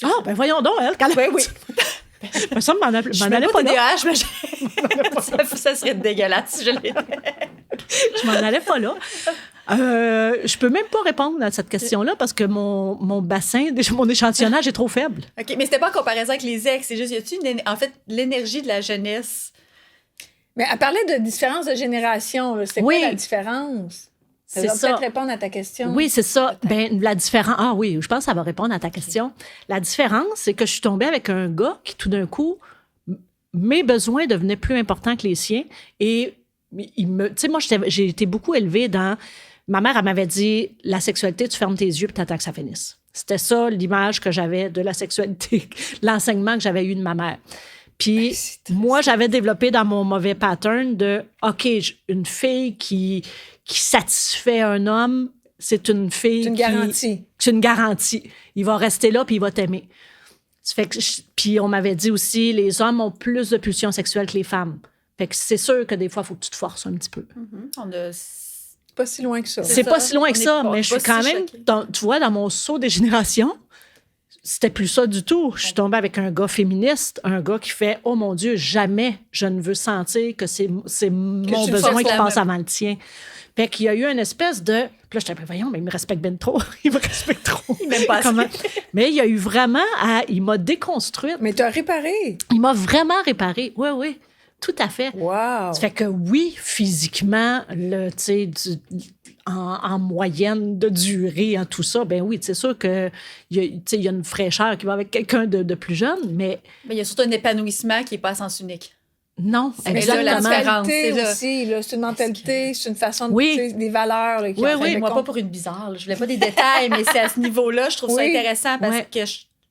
Ah, ben voyons donc, elle, quand Ben oui. Ben, ça m'en Je allait m'en pas là. TDAH, mais ça serait dégueulasse si je l'étais. Je m'en allais pas là. Je peux même pas répondre à cette question-là parce que mon bassin, mon échantillonnage est trop faible. OK, mais c'était pas en comparaison avec les ex. C'est juste, y a-tu en fait, l'énergie de la jeunesse? Mais elle parlait de différence de génération. là. C'est Oui. quoi la différence? Ça C'est va ça. peut-être répondre à ta question. Oui, c'est ça. Ben, la différence. Ah oui, je pense que ça va répondre à ta question. La différence, c'est que je suis tombée avec un gars qui, tout d'un coup, mes besoins devenaient plus importants que les siens. Et tu sais, moi, j'ai été beaucoup élevée dans. Ma mère, elle m'avait dit la sexualité, tu fermes tes yeux et t'attends que ça finisse. C'était ça l'image que j'avais de la sexualité, l'enseignement que j'avais eu de ma mère. Puis moi, j'avais développé dans mon mauvais pattern de OK, une fille qui satisfait un homme, c'est une fille. C'est une garantie. C'est une garantie. Il va rester là puis il va t'aimer. Ça fait que puis on m'avait dit aussi, les hommes ont plus de pulsions sexuelles que les femmes. Fait que c'est sûr que des fois, il faut que tu te forces un petit peu. On a... C'est pas si loin que ça. C'est C'est ça. pas si loin On que est ça, pas- mais je suis pas quand si même, choqués. tu vois, dans mon saut des générations, c'était plus ça du tout. Je suis tombée avec un gars féministe, un gars qui fait « Oh mon Dieu, jamais je ne veux sentir que c'est mon je suis besoin force qui la passe même. avant le tien. » Fait qu'il y a eu une espèce de... Puis là, j'étais « Voyons, mais il me respecte bien trop. il me respecte trop. » Il m'aime pas assez. Mais il y a eu vraiment... Il m'a déconstruite. Mais t'as réparé. Il m'a vraiment réparé. Oui, oui, tout à fait. Wow. Ça fait que oui, physiquement, tu sais, en moyenne de durée, en tout ça, ben oui, c'est sûr qu'il y a une fraîcheur qui va avec quelqu'un de plus jeune, mais Mais il y a surtout un épanouissement qui n'est pas à sens unique. non, Mais là, la exactement. différence, mentalité c'est là. aussi, là, c'est une mentalité, c'est une façon de Oui. tu sais, des valeurs. Là, qui Oui, en oui, fait Moi, de pas compte. pour une bizarre. là. Je voulais pas des détails, mais c'est à ce niveau-là, je trouve ça Oui. intéressant parce Ouais. que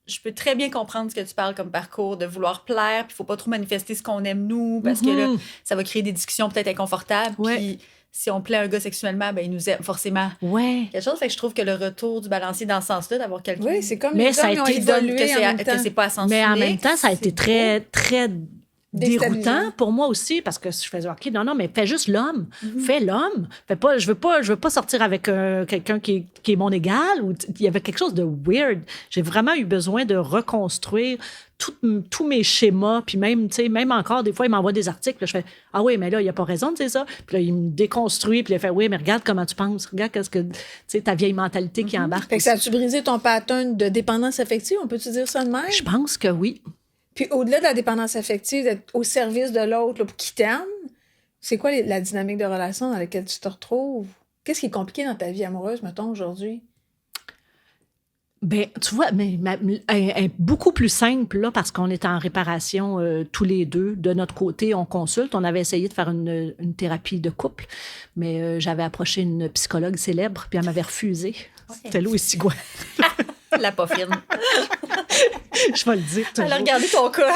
je peux très bien comprendre ce que tu parles comme parcours, de vouloir plaire, puis il faut pas trop manifester ce qu'on aime nous, parce que là, ça va créer des discussions peut-être inconfortables. Ouais. Puis si on plaît un gars sexuellement, ben il nous aime forcément. Ouais. Quelque chose, fait que je trouve que le retour du balancier dans ce sens-là, d'avoir quelqu'un Oui, c'est comme Mais les ça a hommes ils ont été qui donne évolué que en même c'est, temps. que c'est pas à sens Mais en unique, même temps, ça a été c'est très, très déroutant Déstabilisant. pour moi aussi parce que je faisais OK, non, mais fais juste l'homme. Fais l'homme. Fais pas, je veux pas sortir avec quelqu'un qui est mon égal. Ou il y avait quelque chose de weird. J'ai vraiment eu besoin de reconstruire tous mes schémas. Puis même, tu sais, même encore, des fois, il m'envoie des articles. Là, je fais ah oui, mais là, il n'y a pas raison de dire ça. Puis là, il me déconstruit. Puis il fait oui, mais regarde comment tu penses. Regarde qu'est-ce que, tu sais, ta vieille mentalité qui embarque. Fait que ça a-tu brisé ton pattern de dépendance affective? On peut-tu dire ça de même? Je pense que oui. Puis au-delà de la dépendance affective, d'être au service de l'autre là, pour qu'il t'aime, c'est quoi la dynamique de relation dans laquelle tu te retrouves? Qu'est-ce qui est compliqué dans ta vie amoureuse, mettons, aujourd'hui? Ben, tu vois, mais beaucoup plus simple, là, parce qu'on est en réparation tous les deux. De notre côté, on consulte. On avait essayé de faire une thérapie de couple, mais j'avais approché une psychologue célèbre, puis elle m'avait refusé. C'était Louis Sigouin. la pas fine. Je vais le dire Elle a toujours. regardé ton cas.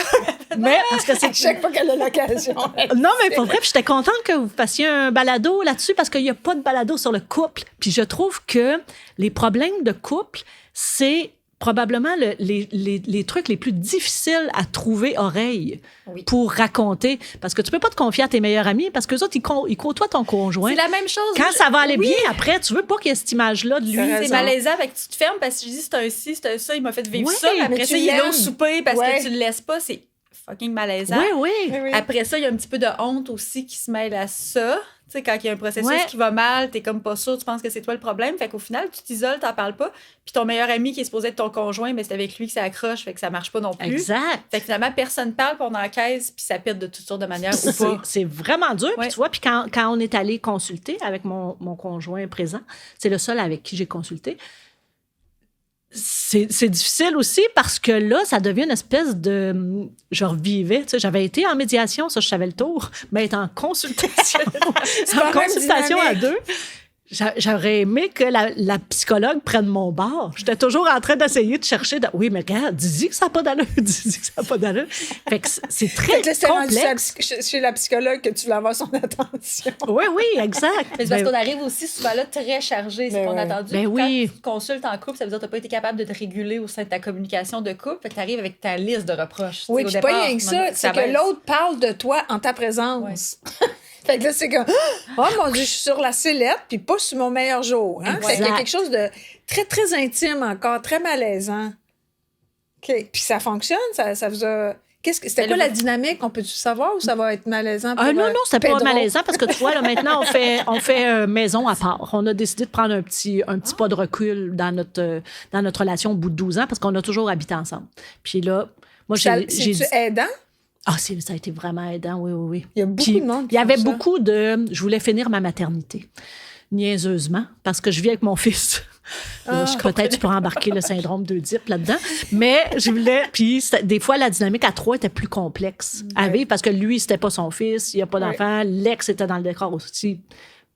Mais parce que c'est... Chaque fois qu'elle a l'occasion. Non, mais pour vrai, puis j'étais contente que vous fassiez un balado là-dessus parce qu'il n'y a pas de balado sur le couple. Puis je trouve que les problèmes de couple, c'est probablement les trucs les plus difficiles à trouver oreille Oui. pour raconter. Parce que tu peux pas te confier à tes meilleurs amis parce qu'eux autres, ils côtoient ton conjoint. C'est la même chose. Quand ça va aller Oui. bien après, tu veux pas qu'il y ait cette image-là de lui. T'as C'est raison. malaisant, fait que tu te fermes parce que tu dis c'est un ci, c'est un ça, il m'a fait vivre Ouais, ça, mais mais après tu ça, il est là au l'aimes. souper parce Ouais. que tu le laisses pas, c'est fucking malaisant. Oui, oui. Oui. Après ça, il y a un petit peu de honte aussi qui se mêle à ça. Tu sais, quand il y a un processus Ouais. qui va mal, t'es comme pas sûr, tu penses que c'est toi le problème. Fait qu'au final, tu t'isoles, t'en parles pas. Puis ton meilleur ami qui est supposé être ton conjoint, mais c'est avec lui que ça accroche, fait que ça marche pas non plus. Exact. Fait que finalement, personne parle, puis on encaisse, puis ça pète de toutes sortes de manières ou C'est pas. c'est vraiment dur. Puis Ouais. tu vois, puis quand on est allé consulter avec mon conjoint présent, c'est le seul avec qui j'ai consulté, c'est difficile aussi parce que là, ça devient une espèce de... Je revivais, tu sais, j'avais été en médiation, ça, je savais le tour, mais être en consultation, quand même à dynamique. 2, j'aurais aimé que la psychologue prenne mon bord. J'étais toujours en train d'essayer de chercher... Oui, mais regarde, dis-y que ça n'a pas d'allure, dis-y que ça n'a pas d'allure. Fait que c'est très Fait que là, c'est rendu complexe. chez la psychologue que tu voulais avoir son attention. Oui, oui, exact. Mais c'est parce Ben, qu'on arrive aussi souvent là très chargé, c'est Ben qu'on ouais. a attendu. Ben Quand oui. tu consultes en couple, ça veut dire que tu n'as pas été capable de te réguler au sein de ta communication de couple. Fait que tu arrives avec ta liste de reproches. Oui, Tu puis sais, au pas départ, rien que ça, c'est que baisse. l'autre parle de toi en ta présence. Fait que là, c'est comme, oh mon Dieu, je suis sur la sellette, puis pas sur mon meilleur jour. Hein? Fait qu'il y a Exact. quelque chose de très, très intime encore, très malaisant. OK. Puis ça fonctionne, ça vous a... C'était Ben, quoi le- la dynamique? On peut-tu savoir ou ça va être malaisant? Ah pour, non, c'était pas Pedro? malaisant parce que tu vois, là, maintenant, on fait maison à part. On a décidé de prendre un petit pas de recul dans notre relation au bout de 12 ans parce qu'on a toujours habité ensemble. Puis là, moi, j'ai C'est-tu dit... aidant? Ah, ça a été vraiment aidant, oui, oui, oui. Il y a beaucoup Puis, de monde qui il y avait font ça. beaucoup de... Je voulais finir ma maternité, niaiseusement, parce que je vis avec mon fils. Peut-être tu pourrais embarquer le syndrome d'Oedipe là-dedans. Mais je voulais... Puis des fois, la dynamique à 3 était plus complexe à vivre parce que lui, c'était pas son fils, il n'y a pas d'enfant. L'ex était dans le décor aussi,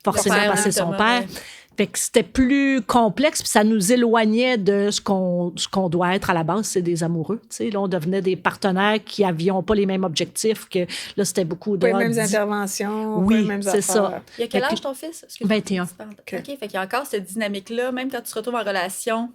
forcément, Le père, parce que c'est son Thomas, père. Fait que c'était plus complexe, puis ça nous éloignait de ce qu'on doit être à la base, c'est des amoureux. Tu sais, là, on devenait des partenaires qui n'avions pas les mêmes objectifs, que là, c'était beaucoup de... Pas les mêmes interventions, Oui, pas les mêmes c'est affaires. ça. Il y a quel Fait que- âge ton fils? Excuse-moi. 21. OK, fait qu'il y a encore cette dynamique-là, même quand tu te retrouves en relation.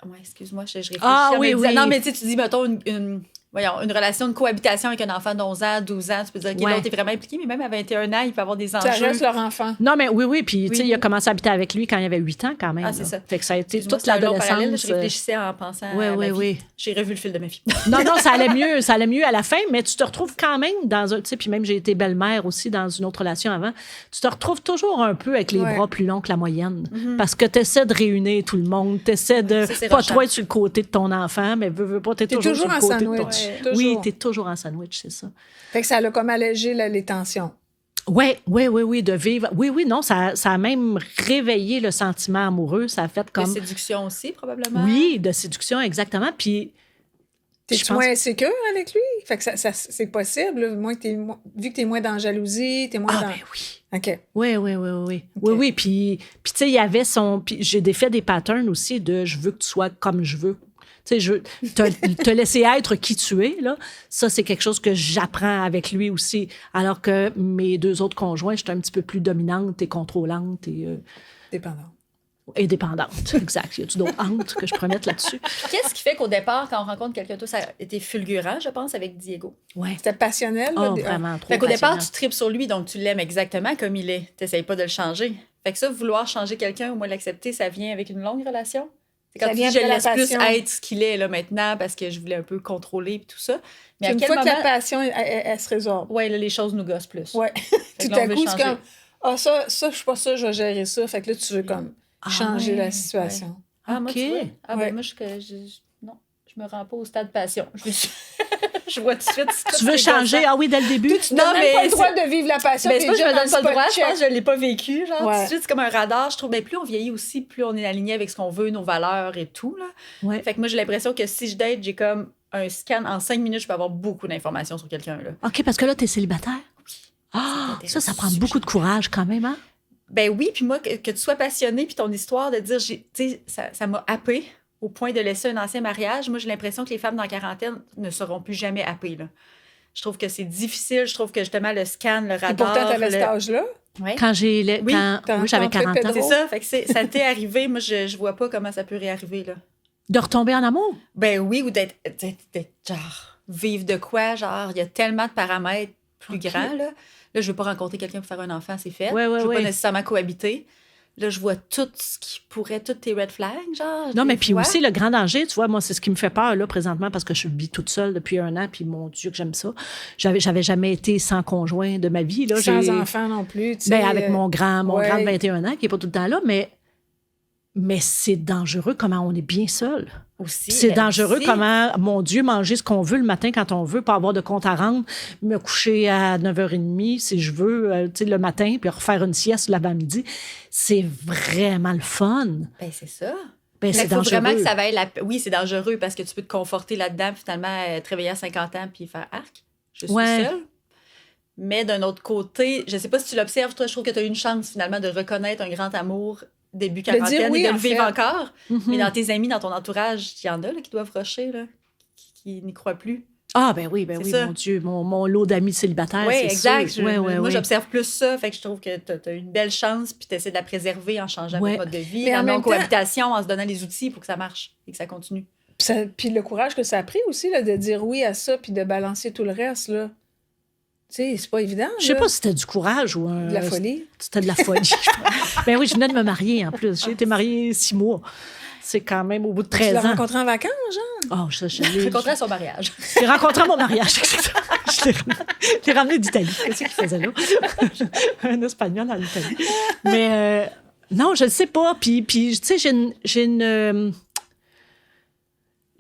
Ouais, excuse-moi, je réfléchis. Ah, à me oui, dire- oui. Non, mais tu sais, tu dis, mettons, une relation de cohabitation avec un enfant d'11 ans, 12 ans, tu peux dire, OK, Ouais. l'autre est vraiment impliqué, mais même à 21 ans, il peut avoir des Ça enjeux. reste leur enfant. Non, mais oui. Puis, tu sais, Oui. il a commencé à habiter avec lui quand il avait 8 ans, quand même. Ah, c'est là. ça. Fait que ça a été Excuse-moi, toute c'est un long parallèle, l'adolescence. je réfléchissais en pensant Oui, à ma oui, vie. oui. J'ai revu le fil de ma vie. Non, ça allait mieux à la fin, mais tu te retrouves quand même dans un... Tu sais, puis même j'ai été belle-mère aussi dans une autre relation avant. Tu te retrouves toujours un peu avec les Ouais. bras plus longs que la moyenne. Parce que tu essaies de réunir tout le monde, tu essaies de Ça, c'est pas rochant. trop être sur le côté de ton enfant, mais veux pas, t'es toujours sur toujours le en côté de ton... sandwich. Ouais. Oui, Toujours. t'es toujours en sandwich, c'est ça. Fait que ça a comme allégé les tensions. Oui, de vivre. Oui, non, ça a même réveillé le sentiment amoureux. Ça a fait De comme... séduction aussi, probablement. Oui, de séduction, exactement. Puis... je T'es-tu pense- moins insécure avec lui? Fait que ça c'est possible, là, vu que t'es moins dans la jalousie, t'es moins Ah, dans... ben oui. OK. Oui. Ok. Oui. Puis tu sais, il y avait son. Puis j'ai défait des patterns aussi de je veux que tu sois comme je veux. Tu sais, je veux te laisser être qui tu es, là. Ça, c'est quelque chose que j'apprends avec lui aussi. Alors que mes 2 autres conjoints, j'étais un petit peu plus dominante et contrôlante Dépendant. et dépendante. Exact. Y a-tu d'autres hantes que je pourrais mettre là-dessus? Qu'est-ce qui fait qu'au départ, quand on rencontre quelqu'un, toi, ça a été fulgurant, je pense, avec Diego? Ouais. C'était passionnel, là, Oh, vraiment trop. Fait qu'au départ, passionnant. tu tripes sur lui, donc tu l'aimes exactement comme il est. T'essayes pas de le changer. Fait que ça, vouloir changer quelqu'un ou moins l'accepter, ça vient avec une longue relation? C'est quand Ça tu vient dis, je après la laisse plus passion. être ce qu'il est là maintenant parce que je voulais un peu contrôler et tout ça. Mais à Une quel fois que moment... la passion, elle se résorbe. Ouais, là, les choses nous gossent plus. Ouais. Fait Tout que là, à on veut coup, c'est changer. comme, ça, je suis pas ça, je vais gérer ça. Fait que là, tu veux comme changer ouais, la situation. Ah, moi, OK. tu vois? Ah, Ouais. ben moi, non, je me rends pas au stade passion. Je vois tout de suite... Tu veux changer? Ah oui, dès le début? Tu Non, n'as même mais pas le droit c'est- de vivre la passion. Ben, t'es c'est pas que je déjà me donne dans pas le spot droit, je check. pense que je l'ai pas vécu. Genre, Ouais. tout de suite, c'est comme un radar. Je trouve, ben, plus on vieillit aussi, plus on est aligné avec ce qu'on veut, nos valeurs et tout. Là. Ouais. Fait que moi, j'ai l'impression que si je date, j'ai comme un scan. En 5 minutes, je peux avoir beaucoup d'informations sur quelqu'un. Là. OK, parce que là, t'es célibataire. Ah, ça prend beaucoup de courage quand même, hein? Ben oui, puis moi, que tu sois passionné, puis ton histoire de dire, tu sais, ça m'a happé au point de laisser un ancien mariage. Moi, j'ai l'impression que les femmes dans la quarantaine ne seront plus jamais happées. Là. Je trouve que c'est difficile. Je trouve que justement, le scan, le Et radar... pourtant, t'avais cet âge-là. Ouais. Quand j'ai... Oui, moi, j'avais rencontré 40 ans. Pedro. C'est ça, fait que ça t'est arrivé. Moi, je vois pas comment ça peut réarriver, là. De retomber en amour? Ben oui, ou d'être genre, vivre de quoi, genre, il y a tellement de paramètres plus Ok. grands, là. Là, je veux pas rencontrer quelqu'un pour faire un enfant, c'est fait. Ouais, je veux pas ouais. nécessairement cohabiter. Là, je vois tout ce qui pourrait, toutes tes red flags, genre. je Non, mais les puis vois. aussi, le grand danger, tu vois, moi, c'est ce qui me fait peur, là, présentement, parce que je vis toute seule depuis 1 an, puis mon Dieu, que j'aime ça. J'avais jamais été sans conjoint de ma vie, là. Sans J'ai- enfant non plus. tu Ben, sais, avec mon grand de ouais. 21 ans, qui est pas tout le temps là, mais c'est dangereux comment on est bien seul. Aussi, Puis c'est ben, dangereux aussi. comment, mon Dieu, manger ce qu'on veut le matin quand on veut, pas avoir de compte à rendre, me coucher à 9h30 si je veux, tu sais, le matin, puis refaire une sieste l'avant-midi. C'est vraiment le fun. Ben, c'est ça. Ben, c'est Il faut dangereux. vraiment que ça vaille Oui, c'est dangereux parce que tu peux te conforter là-dedans, puis finalement, te réveiller à 50 ans, puis faire arc. Je suis Ouais. seule. Mais d'un autre côté, je sais pas si tu l'observes, toi, je trouve que tu as eu une chance finalement de reconnaître un grand amour début De dire quarantaine oui, et de en le vivre fait. encore. Mhm. Mais dans tes amis, dans ton entourage, il y en a là, qui doivent rusher, là, qui n'y croient plus. Ah, ben oui, C'est ça. mon Dieu, mon lot d'amis célibataires, Oui, c'est exact. sûr. Ouais, ouais, moi, ouais. j'observe plus ça. Fait que je trouve que tu as une belle chance, puis tu essaies de la préserver en changeant Ouais. votre mode de vie, Mais en en même temps- cohabitation, en se donnant les outils pour que ça marche et que ça continue. Puis le courage que ça a pris aussi, là, de dire oui à ça, puis de balancer tout le reste, là. Tu sais, c'est pas évident, Je sais là. pas si c'était du courage ou De la folie. C'était de la folie. Ben oui, je venais de me marier en plus. J'ai été mariée 6 mois. C'est quand même au bout de Tu 13 l'as ans. rencontré en vacances, genre? Oh, je l'ai Rencontré à son mariage. j'ai rencontré à mon mariage. Je l'ai ramené d'Italie. Qu'est-ce qu'il faisait là? Un Espagnol en Italie. Mais non, je ne sais pas. Puis tu sais,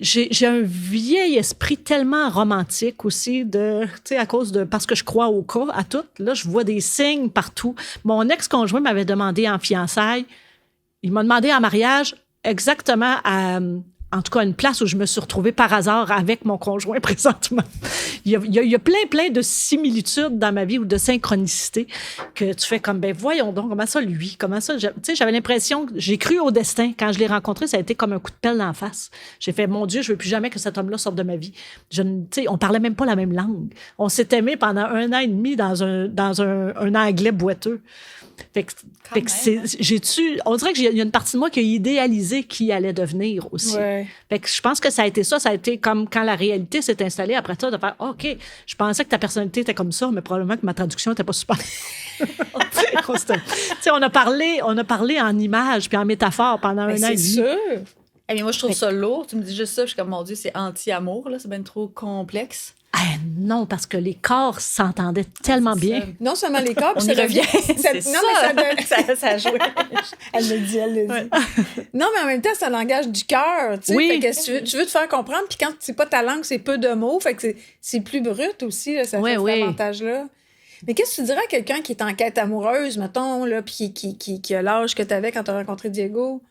j'ai un vieil esprit tellement romantique aussi, tu sais, à cause de. Parce que je crois au cas, à tout. Là, je vois des signes partout. Mon ex-conjoint m'avait demandé en fiançailles. Il m'a demandé en mariage exactement en tout cas, une place où je me suis retrouvée par hasard avec mon conjoint présentement. Il y a plein de similitudes dans ma vie ou de synchronicité que tu fais comme, ben voyons donc, comment ça, lui? Comment ça? Tu sais, j'avais l'impression, j'ai cru au destin. Quand je l'ai rencontré, ça a été comme un coup de pelle d'en face. J'ai fait, mon Dieu, je veux plus jamais que cet homme-là sorte de ma vie. Tu sais, on parlait même pas la même langue. On s'est aimés pendant 1 an et demi dans un anglais boiteux. Fait que on dirait qu'il y a une partie de moi qui a idéalisé qui allait devenir aussi. Ouais. Fait que je pense que ça a été ça. Ça a été comme quand la réalité s'est installée après ça, de faire OK, je pensais que ta personnalité était comme ça, mais probablement que ma traduction n'était pas super. On a parlé en images puis en métaphores pendant Mais 1 an et c'est demi. sûr. Eh bien, moi, je trouve ça lourd. Tu me dis juste ça, je suis comme, mon Dieu, c'est anti-amour, là. C'est bien trop complexe. Ah, non, parce que les corps s'entendaient tellement C'est bien. ça. Non seulement les corps, puis On y ça revient. devient- C'est non, mais ça donne- ça a joué. Elle le dit, elle le dit. Non, mais en même temps, c'est un langage du cœur, tu sais. Oui. Fait que si tu veux te faire comprendre, puis quand c'est pas ta langue, c'est peu de mots, fait que c'est plus brut aussi, là, ça Ouais, fait cet oui. avantage-là. Mais qu'est-ce que tu dirais à quelqu'un qui est en quête amoureuse, mettons, là, puis qui a l'âge que tu avais quand tu as rencontré Diego?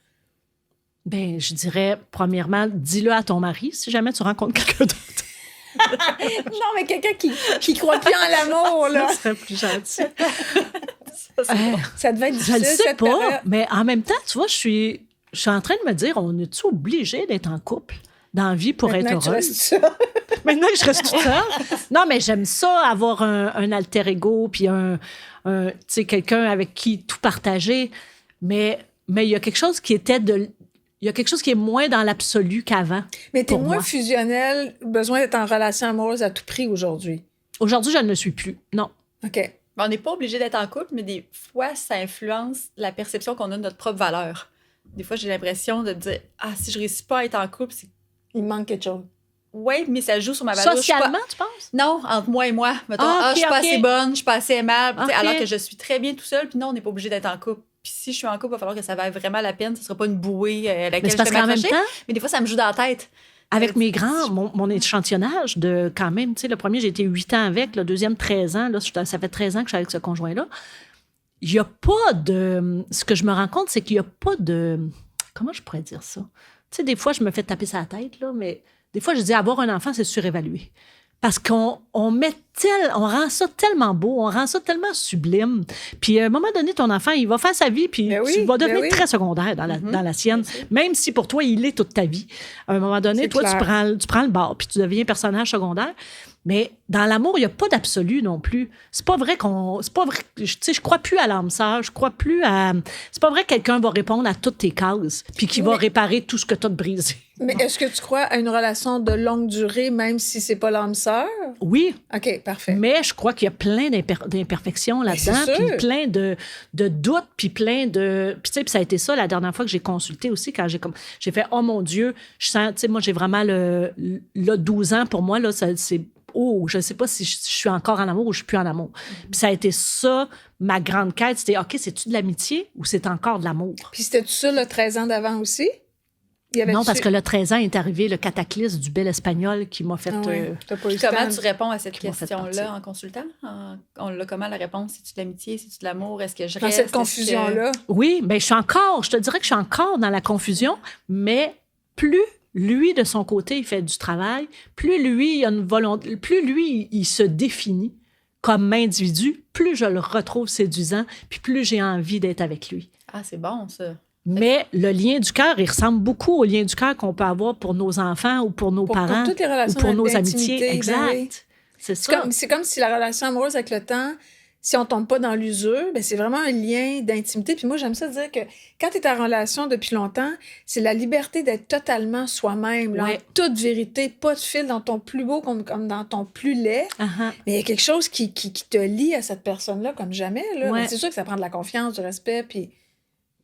Ben, je dirais, premièrement, dis-le à ton mari si jamais tu rencontres quelqu'un d'autre. Non, mais quelqu'un qui croit plus en l'amour, là. Ça serait plus gentil. Ça devait être Je difficile, le sais cette pas, période. mais en même temps, tu vois, je suis en train de me dire, on est-tu obligé d'être en couple dans la vie pour Maintenant être que tu heureuse? restes ça. Maintenant que je reste toute seule. Non, mais j'aime ça, avoir un alter ego, puis tu sais, quelqu'un avec qui tout partager. Mais il y a quelque chose qui était il y a quelque chose qui est moins dans l'absolu qu'avant. Mais t'es Pour moins moi. fusionnel, besoin d'être en relation amoureuse à tout prix aujourd'hui. Aujourd'hui, je ne le suis plus. Non. OK. Mais on n'est pas obligé d'être en couple, mais des fois, ça influence la perception qu'on a de notre propre valeur. Des fois, j'ai l'impression de me dire, ah, si je réussis pas à être en couple, c'est. Il manque quelque chose. Oui, mais ça joue sur ma valeur. Je suis Socialement, pas- tu penses? Non, entre moi et moi. Mettons, Ah, ok, je suis pas ok. assez bonne, je suis pas assez aimable. Tu sais, Ok. Alors que je suis très bien tout seul, puis non, on n'est pas obligé d'être en couple. Puis si je suis en couple, il va falloir que ça vaille vraiment la peine. Ce sera pas une bouée à Mais laquelle c'est je parce vais qu'en même m'accrocher. temps, Mais des fois, ça me joue dans la tête. avec mes grands, mon échantillonnage de quand même, tu sais, le premier, j'ai été 8 ans avec, le deuxième, 13 ans. Là, ça fait 13 ans que je suis avec ce conjoint-là. Il n'y a pas de. Ce que je me rends compte, c'est qu'il n'y a pas de. Comment je pourrais dire ça? Tu sais, des fois, je me fais taper sa tête, là, mais des fois, je dis avoir un enfant, c'est surévalué. Parce qu'on on rend ça tellement beau, on rend ça tellement sublime. Puis à un moment donné, ton enfant, il va faire sa vie, puis Ben oui, tu vas ben devenir oui. très secondaire dans la sienne, Bien sûr. même si pour toi, il est toute ta vie. À un moment donné, C'est toi, tu clair. prends le bord, puis tu deviens personnage secondaire. Mais dans l'amour, il n'y a pas d'absolu non plus. C'est pas vrai je crois plus à l'âme sœur, je crois plus à. C'est pas vrai que quelqu'un va répondre à toutes tes cases, puis qui va Mais- réparer tout ce que tu as de brisé. Mais est-ce que tu crois à une relation de longue durée, même si c'est pas l'âme sœur? Oui, OK, parfait. mais je crois qu'il y a plein d'imperfections là-dedans, c'est sûr. puis plein de doutes, puis plein de... Puis tu sais, puis ça a été ça la dernière fois que j'ai consulté aussi, quand j'ai fait « Oh mon Dieu! » Je sens, tu sais, moi, j'ai vraiment le 12 ans, pour moi, là, c'est... Oh, je ne sais pas si je suis encore en amour ou je suis plus en amour. Puis ça a été ça, ma grande quête. C'était, OK, c'est-tu de l'amitié ou c'est encore de l'amour? Puis c'était-tu ça, le 13 ans d'avant aussi? Non, parce que le 13 ans est arrivé le cataclysme du bel espagnol qui m'a fait... Ah ouais, t'as pas eu le Comment temps. tu réponds à cette qui m'ont fait question-là partir. en consultant? On l'a comment la réponse? C'est-tu de l'amitié? C'est-tu de l'amour? Est-ce que je Dans reste? cette Est-ce que- confusion-là. Oui, bien, je te dirais que je suis encore dans la confusion, mais plus lui, de son côté, il fait du travail, plus lui, il a une volonté, plus lui, il se définit comme individu, plus je le retrouve séduisant, puis plus j'ai envie d'être avec lui. Ah, c'est bon, ça. Mais le lien du cœur, il ressemble beaucoup au lien du cœur qu'on peut avoir pour nos enfants ou pour nos Pour parents toutes les ou relations pour nos d'intimité, amitiés. ben Exact. oui. C'est C'est ça. comme si la relation amoureuse avec le temps, si on tombe pas dans l'usure, ben c'est vraiment un lien d'intimité. Puis moi, j'aime ça dire que quand tu es en relation depuis longtemps, c'est la liberté d'être totalement soi-même, là, Ouais. en toute vérité, pas de fil dans ton plus beau comme dans ton plus laid. Uh-huh. Mais il y a quelque chose qui te lie à cette personne-là comme jamais. Là. Ouais. Ben, c'est sûr que ça prend de la confiance, du respect, puis...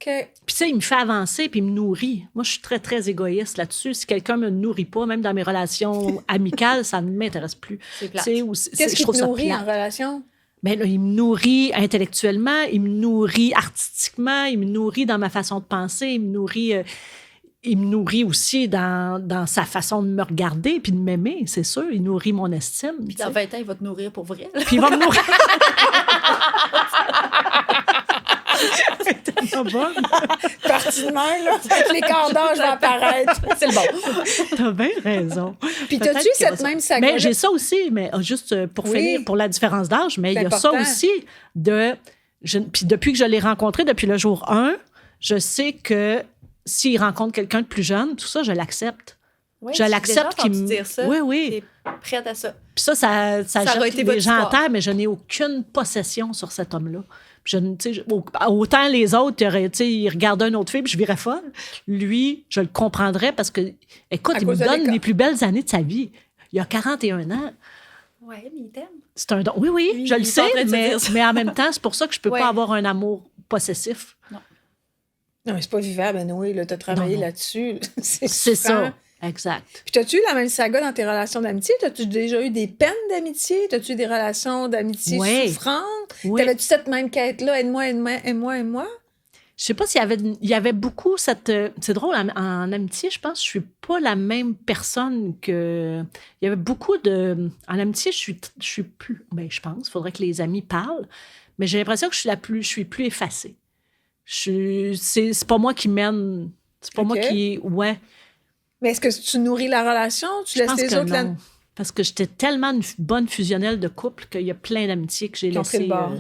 OK. Puis, tu sais, il me fait avancer puis il me nourrit. Moi, je suis très, très égoïste là-dessus. Si quelqu'un me nourrit pas, même dans mes relations amicales, ça ne m'intéresse plus. C'est Tu plate. sais, Qu'est-ce je qui trouve te ça nourrit plate. en relation? Ben là, il me nourrit intellectuellement, il me nourrit artistiquement, il me nourrit dans ma façon de penser, il me nourrit aussi dans sa façon de me regarder puis de m'aimer, c'est sûr. Il nourrit mon estime. Puis tu sais. dans 20 ans, il va te nourrir pour vrai. là. Puis il va me nourrir. T'es pas bonne. Partie de même, là, les quarts d'âge vont apparaître. C'est le bon. T'as bien raison. Puis Peut-être t'as-tu qu'il y a cette ça. même saga? Mais j'ai ça aussi, mais juste pour Oui. finir, pour la différence d'âge, mais il C'est y a ça important. aussi puis depuis que je l'ai rencontré, depuis le jour 1, je sais que s'il rencontre quelqu'un de plus jeune, tout ça, je l'accepte. Ouais, Je j'ai l'accepte déjà qu'il entendu me... dire ça. Oui, oui. T'es prête à ça. Puis ça aurait jette été votre les gens à histoire. terre, mais je n'ai aucune possession sur cet homme-là. Puis autant les autres, ils regardaient une autre fille, puis je virais folle. Lui, je le comprendrais parce que, écoute, À il me cause de donne l'écart. les plus belles années de sa vie. Il a 41 ans. Ouais, mais il t'aime. C'est un don. Oui, oui, Lui, je le il est sais, en train de se mais, dire ça. mais en même temps, c'est pour ça que je peux Ouais. pas avoir un amour possessif. Non, mais c'est pas vivable, Noé. Là, t'as travaillé Non, non. là-dessus. C'est C'est souffrant. ça. Exact. Puis t'as-tu eu la même saga dans tes relations d'amitié? T'as-tu déjà eu des peines d'amitié? T'as-tu eu des relations d'amitié Ouais. souffrantes? Oui. T'avais-tu cette même quête-là? Aide-moi, aide-moi, aide-moi, aide-moi? Je sais pas s'il y avait beaucoup cette... c'est drôle, en amitié, je pense que je suis pas la même personne que... Il y avait beaucoup de... En amitié, je suis plus... Ben, je pense, il faudrait que les amis parlent, mais j'ai l'impression que je suis plus effacée. C'est pas moi qui mène... C'est pas moi Ok. qui... Ouais. Mais est-ce que tu nourris la relation? Tu Je laisses pense les que autres là? non. Parce que j'étais tellement une bonne fusionnelle de couple qu'il y a plein d'amitiés que j'ai Qui ont pris laissées... le bord.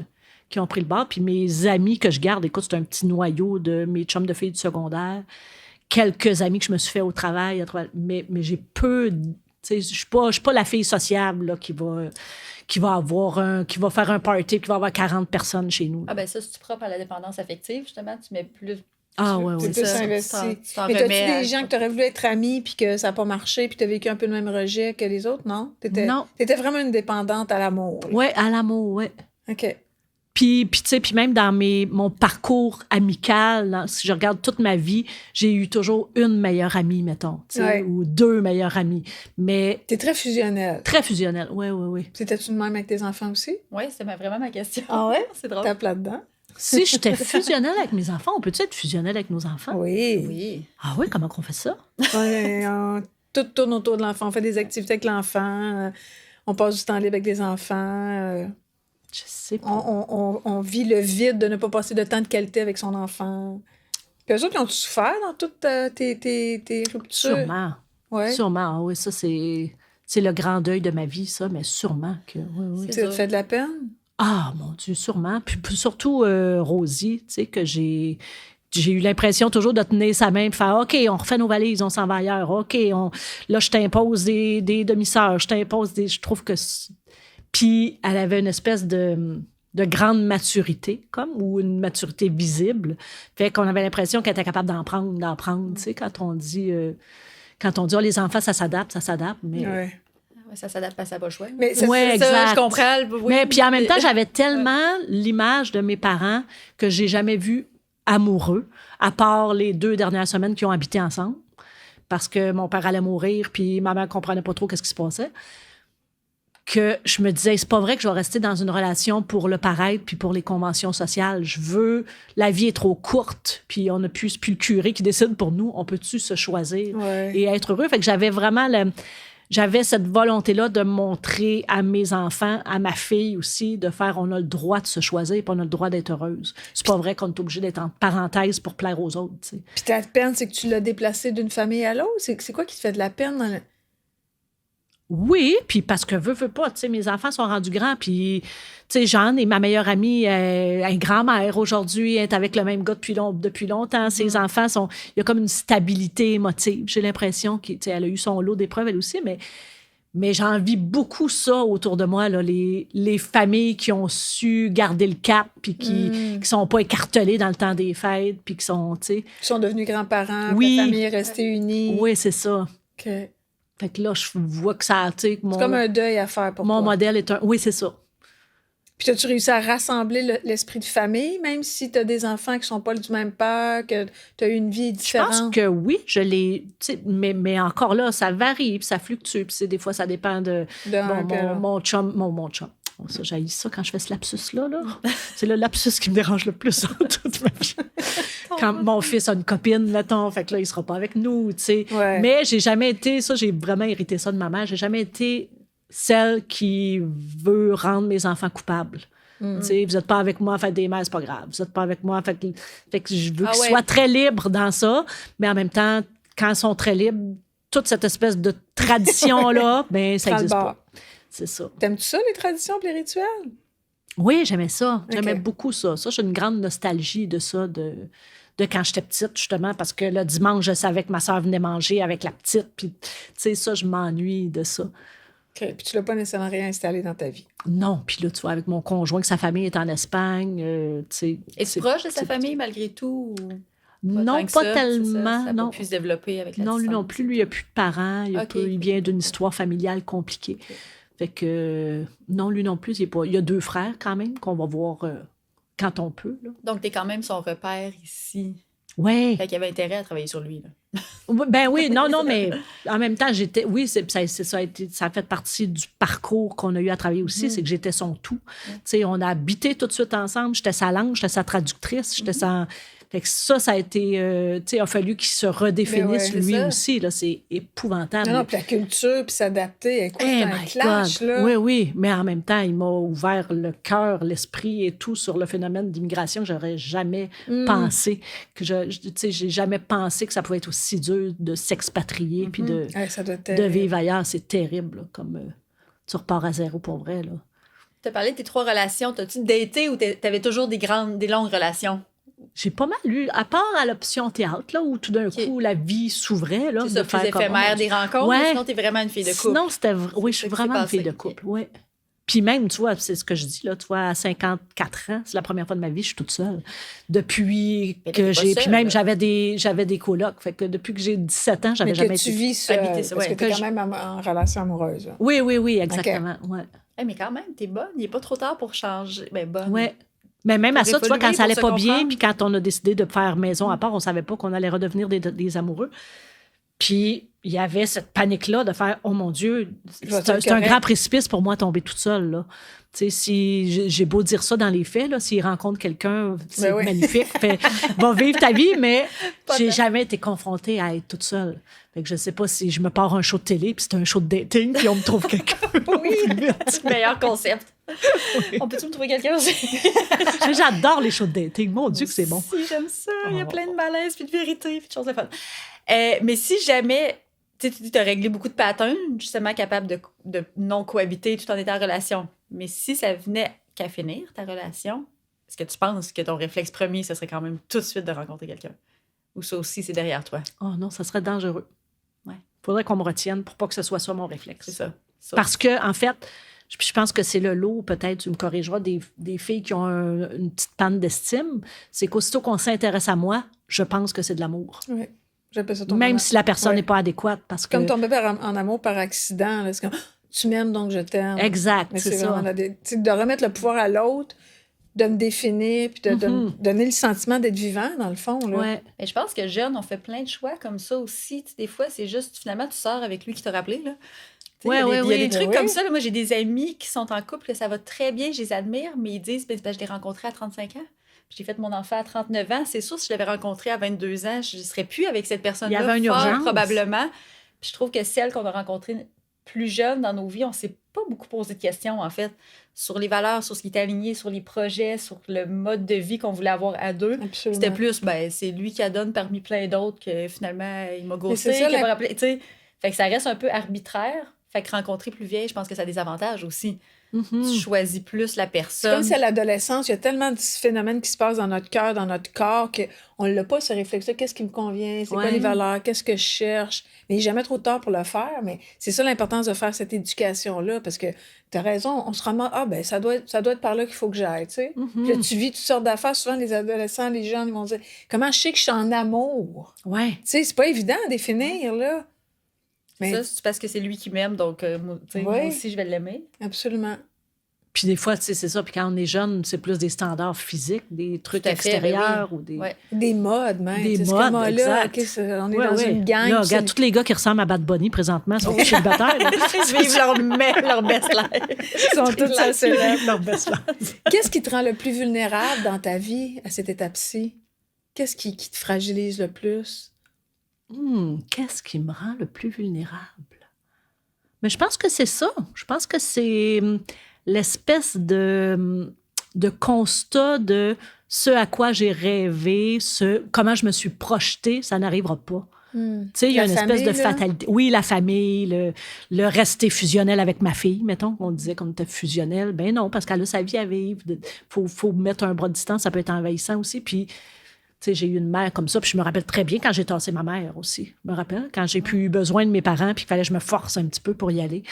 Qui ont pris le bord. Puis mes amis que je garde, écoute, c'est un petit noyau de mes chums de filles du secondaire. Quelques amis que je me suis fait au travail. Mais j'ai peu... Tu sais, je suis pas la fille sociable là, qui va faire un party qui va avoir 40 personnes chez nous. Ah ben ça, c'est propre à la dépendance affective, justement. Tu mets plus... Ah, ouais, T'es ouais. plus ça, investi. tu t'en Mais t'as-tu remets à- des gens que t'aurais voulu être amis puis que ça n'a pas marché puis t'as vécu un peu le même rejet que les autres, non? Non. T'étais vraiment une dépendante à l'amour. là. Ouais, à l'amour, ouais. OK. Puis tu sais, puis même dans mon parcours amical, si je regarde toute ma vie, j'ai eu toujours une meilleure amie, mettons, tu sais, Ouais. ou deux meilleures amies. Mais T'es très fusionnelle. très fusionnelle, oui, oui, oui. C'était-tu de même avec tes enfants aussi? Oui, c'est vraiment ma question. Ah ouais? C'est drôle. Tape là-dedans? Si j'étais fusionnelle avec mes enfants, on peut-tu être fusionnelle avec nos enfants? Oui. Oui. Ah oui, comment qu'on fait ça? Tout tourne autour de l'enfant. On fait des activités avec l'enfant. On passe du temps libre avec les enfants. Je sais pas. On vit le vide de ne pas passer de temps de qualité avec son enfant. Puis eux autres, ils ont souffert dans toutes tes ruptures? Sûrement. Ouais. Sûrement, ah oui, ça c'est le grand deuil de ma vie, ça, mais sûrement que... Oui, oui. Ça te fait de la peine? Ah, mon Dieu, sûrement. Puis surtout, Rosie, tu sais, que j'ai eu l'impression toujours de tenir sa main et faire « OK, on refait nos valises, on s'en va ailleurs. OK, là, je t'impose des demi-sœurs, je t'impose des... » Je trouve que... Puis elle avait une espèce de grande maturité, comme, ou une maturité visible. Fait qu'on avait l'impression qu'elle était capable d'en prendre, tu sais, quand on dit... oh, les enfants, ça s'adapte, mais... Ouais. Ouais, ça s'adapte à ça, pas le choix. Mais ça, Ouais, C'est ça, exact. je comprends. Oui. Mais puis en même temps, j'avais tellement l'image de mes parents que j'ai jamais vu amoureux, à part les 2 dernières semaines qui ont habité ensemble, parce que mon père allait mourir, puis ma mère comprenait pas trop qu'est-ce qui se passait. que je me disais, c'est pas vrai que je vais rester dans une relation pour le paraître puis pour les conventions sociales. La vie est trop courte, puis on n'a plus le curé qui décide pour nous. On peut-tu se choisir et être heureux? Fait que j'avais cette volonté-là de montrer à mes enfants, à ma fille aussi, de faire, on a le droit de se choisir, puis on a le droit d'être heureuse. C'est pas vrai qu'on est obligé d'être en parenthèse pour plaire aux autres, tu sais. Puis ta peine, c'est que tu l'as déplacé d'une famille à l'autre? C'est quoi qui te fait de la peine dans le... Oui, puis parce que veux pas, tu sais, mes enfants sont rendus grands, puis, tu sais, Jeanne est ma meilleure amie, une grand-mère aujourd'hui, elle est avec le même gars depuis longtemps. Ses enfants il y a comme une stabilité émotive. J'ai l'impression qu'elle a eu son lot d'épreuves, elle aussi, mais j'envie beaucoup ça autour de moi, là, les familles qui ont su garder le cap, puis qui sont pas écartelées dans le temps des fêtes, puis qui sont, tu sais... Ils sont devenus grands-parents, Oui. la famille est restée unie. Oui, c'est ça. OK. Fait que là, je vois que ça, tu sais... C'est comme un deuil à faire pour mon toi. modèle est un... Oui, c'est ça. Puis as-tu réussi à rassembler l'esprit de famille, même si tu as des enfants qui sont pas du même père, que tu as eu une vie Je différente? pense que oui, je l'ai... tu sais, mais encore là, ça varie, puis ça fluctue, puis des fois, ça dépend de... mon chum... Mon chum. Oh, ça, j'haïs ça quand je fais ce lapsus-là. Là. C'est le lapsus qui me dérange le plus en toute ma vie. Quand mon fils a une copine, mettons, fait que là, il sera pas avec nous, tu sais. Ouais. Mais j'ai jamais été... Ça, j'ai vraiment hérité ça de ma mère. J'ai jamais été celle qui veut rendre mes enfants coupables. Tu sais, vous n'êtes pas avec moi, faites des mères, c'est pas grave. Vous n'êtes pas avec moi, fait que je veux qu'ils soient très libres dans ça, mais en même temps, quand ils sont très libres, toute cette espèce de tradition-là, ben ça n'existe pas. C'est ça. T'aimes-tu ça, les traditions et les rituels? Oui, j'aimais ça. J'aimais Ok. beaucoup ça. Ça, j'ai une grande nostalgie de ça, de quand j'étais petite, justement, parce que le dimanche, je savais que ma soeur venait manger avec la petite, puis, tu sais, ça, je m'ennuie de ça. OK. Puis tu l'as pas nécessairement réinstallé dans ta vie. Non, puis là, tu vois, avec mon conjoint, que sa famille est en Espagne, tu sais... Es-tu proche de sa famille, malgré tout? Ou... Non, tant que pas ça, tellement, ça a non. pas pu se développer avec la Non, lui distance. non plus. Lui, il n'a plus de parents. Ok. Il vient d'une histoire familiale compliquée. Ok. Fait que, non, lui non plus, il y a 2 frères quand même qu'on va voir quand on peut. Là. Donc, t'es quand même son repère ici. Ouais. Fait qu'il avait intérêt à travailler sur lui. Là. Ben oui, non, mais en même temps, oui, ça a fait partie du parcours qu'on a eu à travailler aussi, c'est que j'étais son tout. Tu sais, on a habité tout de suite ensemble. J'étais sa langue, j'étais sa traductrice, j'étais sa... Fait que ça a été... tu sais, il a fallu qu'il se redéfinisse Mais ouais, lui c'est ça. aussi. Là, c'est épouvantable. Non, puis la culture, puis s'adapter. Écoute, Eh c'est un my clash, God. là. Oui, mais en même temps, il m'a ouvert le cœur, l'esprit et tout sur le phénomène d'immigration que j'aurais jamais pensé. Tu sais, j'ai jamais pensé que ça pouvait être aussi dur de s'expatrier puis de Ça doit être de vivre ailleurs. C'est terrible, là, comme tu repars à zéro pour vrai. Là. Tu as parlé de tes 3 relations. T'as-tu daté ou t'avais toujours des longues relations? J'ai pas mal lu, à part à l'option théâtre, là, où tout d'un coup, la vie s'ouvrait. Là, C'est ça, de plus faire comme- éphémère des rencontres, Ouais. mais sinon, t'es vraiment une fille de couple. Sinon, oui, je suis C'est ça qui vraiment s'est une fille passé, de ok. couple, oui. Puis même, tu vois, c'est ce que je dis, là, tu vois, à 54 ans, c'est la première fois de ma vie, je suis toute seule. Depuis Mais que t'es pas j'ai... seule, Puis même, là. j'avais des colocs. Fait que depuis que j'ai 17 ans, j'avais Mais que jamais tu été... vis seule, habiter parce seule, que ouais. t'es Que quand même en relation amoureuse. Là. Oui, exactement, ouais. Mais quand même, t'es bonne. Il n'est pas trop tard pour changer. Ben, bonne. Ouais. Mais même à Pour ça, tu vois, quand évoluer, ça allait pour pas se bien, comprendre. puis quand on a décidé de faire maison à part, on savait pas qu'on allait redevenir des amoureux. Puis il y avait cette panique-là de faire « Oh mon Dieu, vais c'est être un correct. grand précipice pour moi tomber toute seule. » là. Tu sais, si j'ai beau dire ça dans les faits, là, s'il rencontre quelqu'un, c'est Ben oui. magnifique, va vivre ta vie, mais Pas j'ai de- jamais été confrontée à être toute seule. Fait que je sais pas si je me pars un show de télé, puis c'est un show de dating, puis on me trouve quelqu'un. Oui, c'est le meilleur concept. On peut-tu me trouver quelqu'un aussi? J'adore les shows de dating. Mon Dieu que c'est bon. Si, j'aime ça. Il y a Oh. plein de malaise, puis de vérité, puis de choses de fun. Mais si jamais, tu sais, tu as réglé beaucoup de patterns, justement capable de non cohabiter tout en étant en relation, mais si ça venait qu'à finir, ta relation, est-ce que tu penses que ton réflexe premier, ce serait quand même tout de suite de rencontrer quelqu'un? Ou ça aussi, c'est derrière toi? Oh non, ça serait dangereux. Ouais. Faudrait qu'on me retienne pour pas que ce soit ça mon réflexe. C'est ça. Parce que, en fait, je pense que c'est le lot, peut-être, tu me corrigeras, des filles qui ont une petite panne d'estime. C'est qu'aussitôt qu'on s'intéresse à moi, je pense que c'est de l'amour. Oui. J'appelle ça ton Même amour. si la personne Ouais. n'est pas adéquate. Parce que... Comme tomber en amour par accident. Là, c'est comme « Tu m'aimes, donc je t'aime. » Exact, Mais c'est c'est ça. vraiment tu sais, de remettre le pouvoir à l'autre, de me définir, puis de me donner le sentiment d'être vivant, dans le fond. Là. Ouais. Mais je pense que jeune, on fait plein de choix comme ça aussi. Tu sais, des fois, c'est juste, finalement, tu sors avec lui qui t'a rappelé, là. Tu sais, Ouais, il y a des oui. trucs Oui. comme ça. Là. Moi, j'ai des amis qui sont en couple, que ça va très bien, je les admire, mais ils disent, ben, je l'ai rencontré à 35 ans. Puis j'ai fait mon enfant à 39 ans. C'est sûr, si je l'avais rencontré à 22 ans, je ne serais plus avec cette personne-là. Il y avait une fort urgence. probablement. Puis je trouve que celle qu'on a rencontrée plus jeune dans nos vies, on ne s'est pas beaucoup posé de questions, en fait, sur les valeurs, sur ce qui était aligné, sur les projets, sur le mode de vie qu'on voulait avoir à deux. Absolument. C'était plus, ben, c'est lui qui adonne parmi plein d'autres que finalement, il m'a ghosté, c'est ça, qu'il m'a rappelé. Tu sais, fait que ça reste un peu arbitraire. Fait que rencontrer plus vieille, je pense que ça a des avantages aussi. Tu choisis plus la C'est personne. comme si à l'adolescence, il y a tellement de phénomènes qui se passent dans notre cœur, dans notre corps, qu'on n'a pas ce réflexe-là. Qu'est-ce qui me convient? C'est quoi Ouais. les valeurs? Qu'est-ce que je cherche? Mais il n'est jamais trop tard pour le faire. Mais c'est ça l'importance de faire cette éducation-là. Parce que tu as raison, on se rend ben ça doit être par là qu'il faut que j'aille. Tu sais? Puis là, tu vis toutes sortes d'affaires. Souvent, les adolescents, les jeunes, ils vont dire comment je sais que je suis en amour? Ouais. Tu sais, c'est pas évident à définir, là. Mais Ça, c'est parce que c'est lui qui m'aime, donc moi, tu sais, moi Ouais. aussi, je vais l'aimer. absolument. Puis des fois, tu sais, c'est ça. Puis quand on est jeune, c'est plus des standards physiques, des trucs Tout à fait, extérieurs ben ou des... Ouais. Des modes, même. Des Tu sais, c'est modes, comme, là, exact. OK, on est Ouais, dans ouais. une gang. Là, puis regarde, tous les gars qui ressemblent à Bad Bunny présentement sont célibataires. là. Ils vivent leur best life. Ils sont tous Ils célèbres. vivent leur best life. Qu'est-ce qui te rend le plus vulnérable dans ta vie à cette étape-ci? Qu'est-ce qui te fragilise le plus? Qu'est-ce qui me rend le plus vulnérable? Mais je pense que c'est ça. Je pense que c'est l'espèce de constat de ce à quoi j'ai rêvé, comment je me suis projetée, ça n'arrivera pas. Tu sais, il y a La une espèce de famille, là? fatalité. Oui, la famille, le rester fusionnel avec ma fille, mettons. On disait qu'on était fusionnel. Ben non, parce qu'elle a sa vie à vivre. Faut mettre un bras de distance, ça peut être envahissant aussi. Puis, tu sais, j'ai eu une mère comme ça, puis je me rappelle très bien quand j'ai tassé ma mère aussi. Je me rappelle quand j'ai plus eu besoin de mes parents, puis qu'il fallait que je me force un petit peu pour y aller.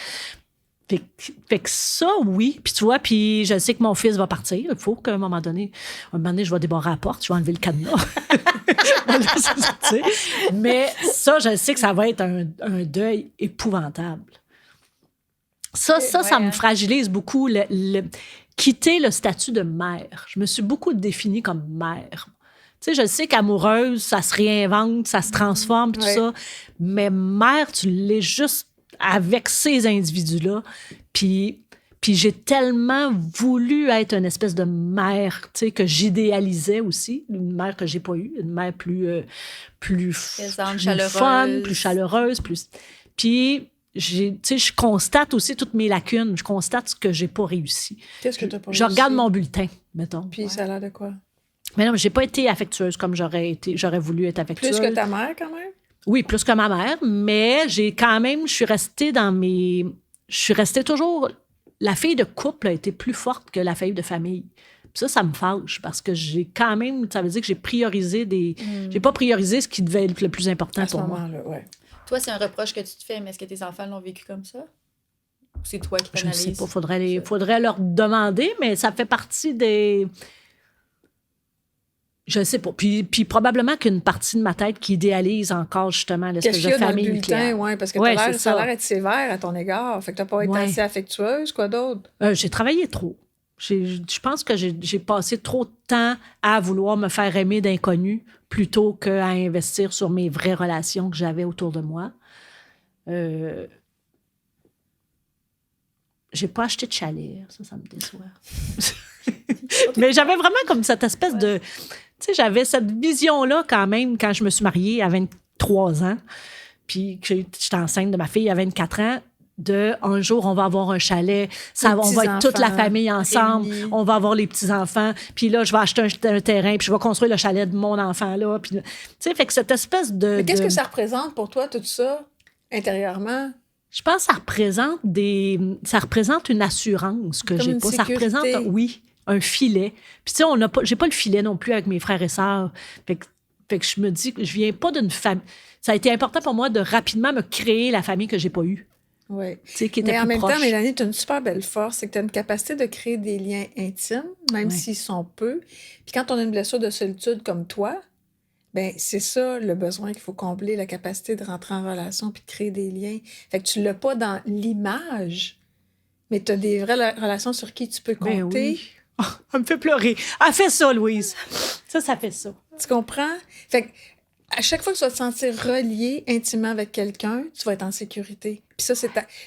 Fait que ça, oui. Puis tu vois, puis je sais que mon fils va partir. Il faut qu'à un moment donné, je vais débarrer la porte, je vais enlever le cadenas. Tu sais. Mais ça, je sais que ça va être un deuil épouvantable. Ça me fragilise beaucoup. Quitter le statut de mère. Je me suis beaucoup définie comme mère. Tu sais, je sais qu'amoureuse, ça se réinvente, ça se transforme, tout Ouais. ça. Mais mère, tu l'es juste avec ces individus-là. Puis j'ai tellement voulu être une espèce de mère, tu sais, que j'idéalisais aussi. Une mère que j'ai pas eue. Une mère plus Présente, plus chaleureuse. fun, plus chaleureuse, plus... Puis, tu sais, je constate aussi toutes mes lacunes. Je constate ce que j'ai pas réussi. Qu'est-ce que tu as pas Je regarde réussi? mon bulletin, mettons. Puis ça a l'air de quoi? Mais non, j'ai pas été affectueuse comme j'aurais voulu être affectueuse. Plus que ta mère, quand même? Oui, plus que ma mère, mais je suis restée toujours... La fille de couple a été plus forte que la fille de famille. Puis ça me fâche parce que j'ai quand même... Ça veut dire que j'ai priorisé J'ai pas priorisé ce qui devait être le plus important À ce pour moi. moment-là, ouais. Toi, c'est un reproche que tu te fais, mais est-ce que tes enfants l'ont vécu comme ça? Ou c'est toi qui Je ne t'analyses? sais pas, faudrait leur demander, mais ça fait partie des... Je ne sais pas. Puis probablement qu'une partie de ma tête qui idéalise encore justement l'espèce Qu'est-ce de qu'il y a dans le famille bulletin? nucléaire. Oui, parce que Ouais, ça a c'est l'air d'être sévère à ton égard. Fait que t'as pas été Ouais. assez affectueuse, quoi d'autre? J'ai travaillé trop. Je pense que j'ai passé trop de temps à vouloir me faire aimer d'inconnus plutôt qu'à investir sur mes vraies relations que j'avais autour de moi. J'ai pas acheté de chalet. Ça me déçoit. Mais j'avais vraiment comme cette espèce de... Tu sais, j'avais cette vision-là quand même quand je me suis mariée à 23 ans, puis que j'étais enceinte de ma fille à 24 ans, un jour, on va avoir un chalet, on va être toute la famille ensemble, réunis. on va avoir les petits-enfants, puis là, je vais acheter un terrain, puis je vais construire le chalet de mon enfant là. Puis, tu sais, fait que cette espèce de... Mais qu'est-ce que ça représente pour toi, tout ça, intérieurement? Je pense que ça représente une assurance que Comme j'ai une pas. Ça sécurité. représente, oui, un filet. Puis tu sais, j'ai pas le filet non plus avec mes frères et sœurs. Fait que je me dis que je viens pas d'une famille. Ça a été important pour moi de rapidement me créer la famille que j'ai pas eue. Oui. Tu sais, qui était Mais en plus même proche. temps, Mélanie, tu as une super belle force, c'est que tu as une capacité de créer des liens intimes, même Ouais. s'ils sont peu. Puis quand on a une blessure de solitude comme toi, ben c'est ça le besoin qu'il faut combler, la capacité de rentrer en relation puis de créer des liens. Fait que tu l'as pas dans l'image, mais tu as des vraies relations sur qui tu peux compter. Ben oui. Oh, elle me fait pleurer. Elle fait ça, Louise. Ça fait ça. Tu comprends? Fait que à chaque fois que tu vas te sentir relié intimement avec quelqu'un, tu vas être en sécurité. Puis ça,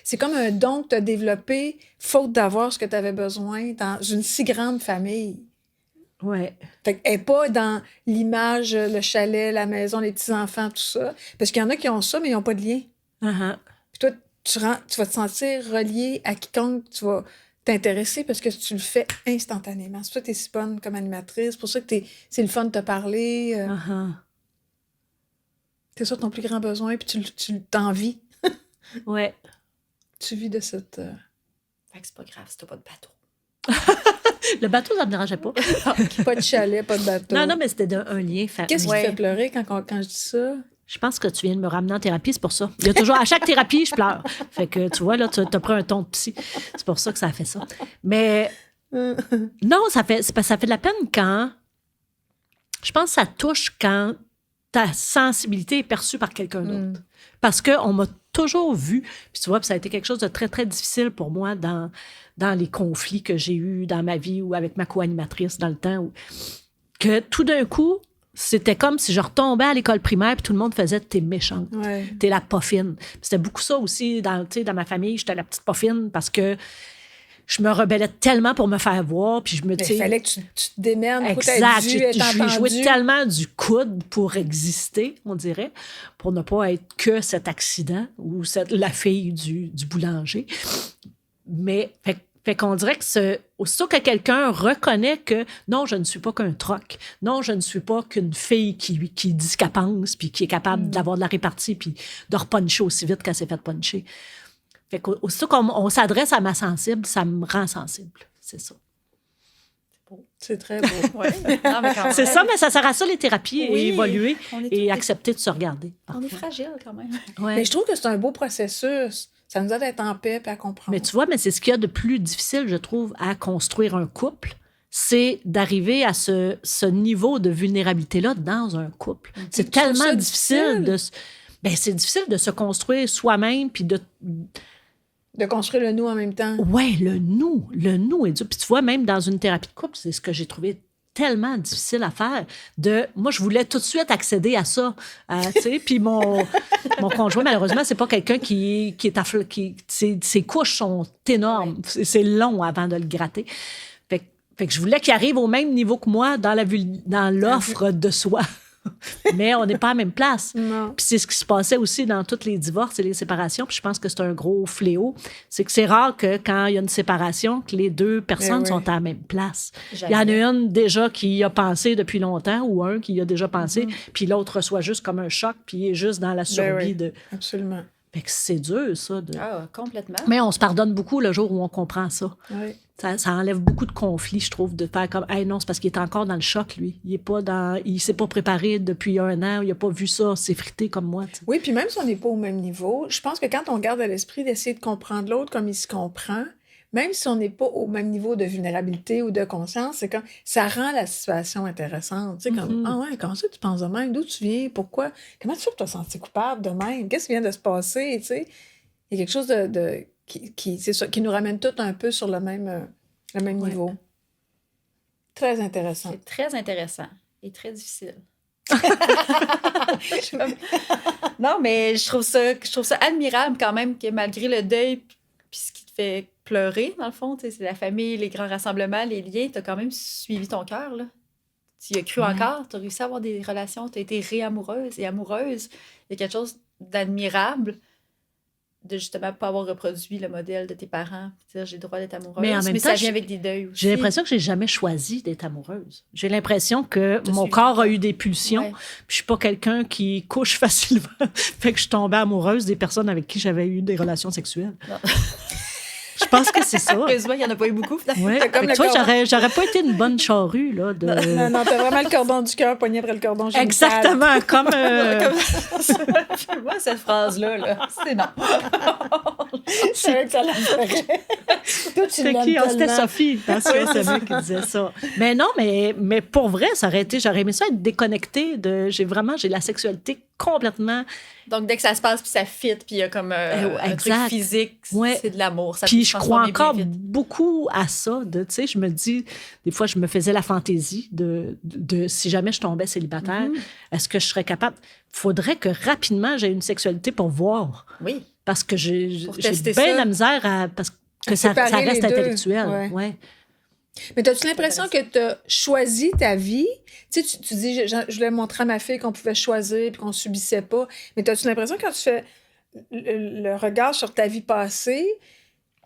c'est comme un don que tu as développé, faute d'avoir ce que tu avais besoin dans une si grande famille. Ouais. Fait qu'elle n'est pas dans l'image, le chalet, la maison, les petits-enfants, tout ça. Parce qu'il y en a qui ont ça, mais ils n'ont pas de lien. Uh-huh. Puis toi, tu vas te sentir relié à quiconque tu vas t'intéresser parce que tu le fais instantanément. C'est pour ça que tu es si bonne comme animatrice. C'est pour ça que c'est le fun de te parler. Uh-huh. C'est ça ton plus grand besoin, puis tu t'envies. Ouais. Tu vis de cette... Fait que c'est pas grave si t'as pas de bateau. Le bateau, ça me dérangeait pas. Pas de chalet, pas de bateau. Non, mais c'était un lien. Qu'est-ce qui Ouais. te fait pleurer quand je dis ça? Je pense que tu viens de me ramener en thérapie, c'est pour ça. Il y a toujours, à chaque thérapie, je pleure. Fait que, tu vois, là, tu as pris un ton de psy. C'est pour ça que ça a fait ça. Mais non, ça fait de la peine quand... Je pense que ça touche quand ta sensibilité est perçue par quelqu'un d'autre. Parce qu'on m'a toujours vu, puis tu vois, puis ça a été quelque chose de très, très difficile pour moi dans les conflits que j'ai eus dans ma vie ou avec ma co-animatrice dans le temps, que tout d'un coup, c'était comme si je retombais à l'école primaire puis tout le monde faisait « t'es méchante, Ouais. t'es la poffine ». C'était beaucoup ça aussi dans ma famille, j'étais la petite poffine parce que je me rebellais tellement pour me faire voir, puis je me... Mais il fallait que tu te démerdes pour Exact. être dû, être J'ai joué entendu. tellement du coude pour exister, on dirait, pour ne pas être que cet accident ou la fille du boulanger. Mais fait qu'on dirait que aussitôt que quelqu'un reconnaît que non, je ne suis pas qu'un troc, non, je ne suis pas qu'une fille qui dit ce qu'elle pense, puis qui est capable d'avoir de la répartie, puis de repuncher aussi vite qu'elle s'est fait puncher. Fait qu'aussitôt qu'on s'adresse à ma sensible, ça me rend sensible. C'est ça. C'est très beau. Ouais. Non, mais quand C'est même. ça, mais ça sert à ça, les thérapies, Oui, et évoluer on est et tous- accepter de se regarder. On est fragile quand même. Ouais. Mais je trouve que c'est un beau processus. Ça nous aide à être en paix et à comprendre. Mais tu vois, mais c'est ce qu'il y a de plus difficile, je trouve, à construire un couple, c'est d'arriver à ce niveau de vulnérabilité-là dans un couple. C'est tu trouves tellement ça difficile difficile? c'est difficile de se construire soi-même, puis de... De construire le nous en même temps. Ouais, le nous est dur. Puis tu vois, même dans une thérapie de couple, c'est ce que j'ai trouvé tellement difficile à faire. Moi, je voulais tout de suite accéder à ça. Tu sais, puis mon conjoint, malheureusement, c'est pas quelqu'un qui est ses couches sont énormes. C'est long avant de le gratter. Fait que je voulais qu'il arrive au même niveau que moi dans l'offre de soi. Mais on n'est pas à la même place. Non. Puis c'est ce qui se passait aussi dans tous les divorces et les séparations. Puis je pense que c'est un gros fléau. C'est que c'est rare que quand il y a une séparation, que les deux personnes oui. sont à la même place. Il Jamais. y en a une déjà qui y a pensé depuis longtemps ou un qui y a déjà pensé, puis l'autre reçoit juste comme un choc, puis il est juste dans la survie oui. de... Absolument. Fait que c'est dur, ça. Ah, complètement. Mais on se pardonne beaucoup le jour où on comprend ça. Oui. Ça enlève beaucoup de conflits, je trouve, de faire comme, hey, non, c'est parce qu'il est encore dans le choc, lui. Il s'est pas préparé depuis 1 an, il a pas vu ça s'effriter comme moi. T'sais. Oui, puis même si on n'est pas au même niveau, je pense que quand on garde à l'esprit d'essayer de comprendre l'autre comme il se comprend, même si on n'est pas au même niveau de vulnérabilité ou de conscience, c'est comme ça rend la situation intéressante. Tu sais, comme, ah ouais, comment ça tu penses de même? D'où tu viens? Pourquoi? Comment tu fais pour te sentir coupable de même? Qu'est-ce qui vient de se passer? Tu sais, il y a quelque chose c'est ça, qui nous ramène tous un peu sur le même niveau. Très intéressant. C'est très intéressant et très difficile. Non, mais je trouve ça admirable quand même que malgré le deuil, puis ce qui te fait pleurer, dans le fond, tu sais, c'est la famille, les grands rassemblements, les liens, tu as quand même suivi ton cœur, là. Tu y as cru encore, tu as réussi à avoir des relations, tu as été réamoureuse et amoureuse. Il y a quelque chose d'admirable de justement pas avoir reproduit le modèle de tes parents, puis dire j'ai le droit d'être amoureuse, Mais en même temps, ça vient avec des deuils aussi. J'ai l'impression que j'ai jamais choisi d'être amoureuse. J'ai l'impression que T'as mon suivi corps ton a eu des pulsions. Ouais. Puis je suis pas quelqu'un qui couche facilement. Fait que je suis tombée amoureuse des personnes avec qui j'avais eu des relations sexuelles. Non. Je pense que c'est ça. Heureusement, il n'y en a pas eu beaucoup. Ouais. T'as comme Fait que le tu vois, cordon. j'aurais pas été une bonne charrue, là. Non, t'as vraiment le cordon du cœur pogné après le cordon génital. Exactement, comme... Moi, cette phrase-là, là, c'est non. C'est vrai que ça la ferait. Toi, tu C'était l'aimes qui? Ah, c'était tellement. Sophie. C'est vrai qui disait ça. Mais non, mais pour vrai, j'aurais aimé ça être déconnectée de. J'ai la sexualité complètement. Donc, dès que ça se passe, puis ça fit, puis il y a comme un truc exact. physique, Ouais. c'est de l'amour. Ça Puis peut je se crois transformer bien encore vite. beaucoup à ça. Tu sais, je me dis, des fois, je me faisais la fantaisie de si jamais je tombais célibataire, est-ce que je serais capable? Faudrait que rapidement j'ai une sexualité pour voir. Oui. Parce que j'ai Pour bien tester de ça. la misère parce que ça séparer reste les deux. intellectuel. Ouais. Ouais. Mais as-tu l'impression que tu as choisi ta vie? Tu sais, tu dis, je voulais montrer à ma fille qu'on pouvait choisir puis qu'on subissait pas. Mais as-tu l'impression quand tu fais le regard sur ta vie passée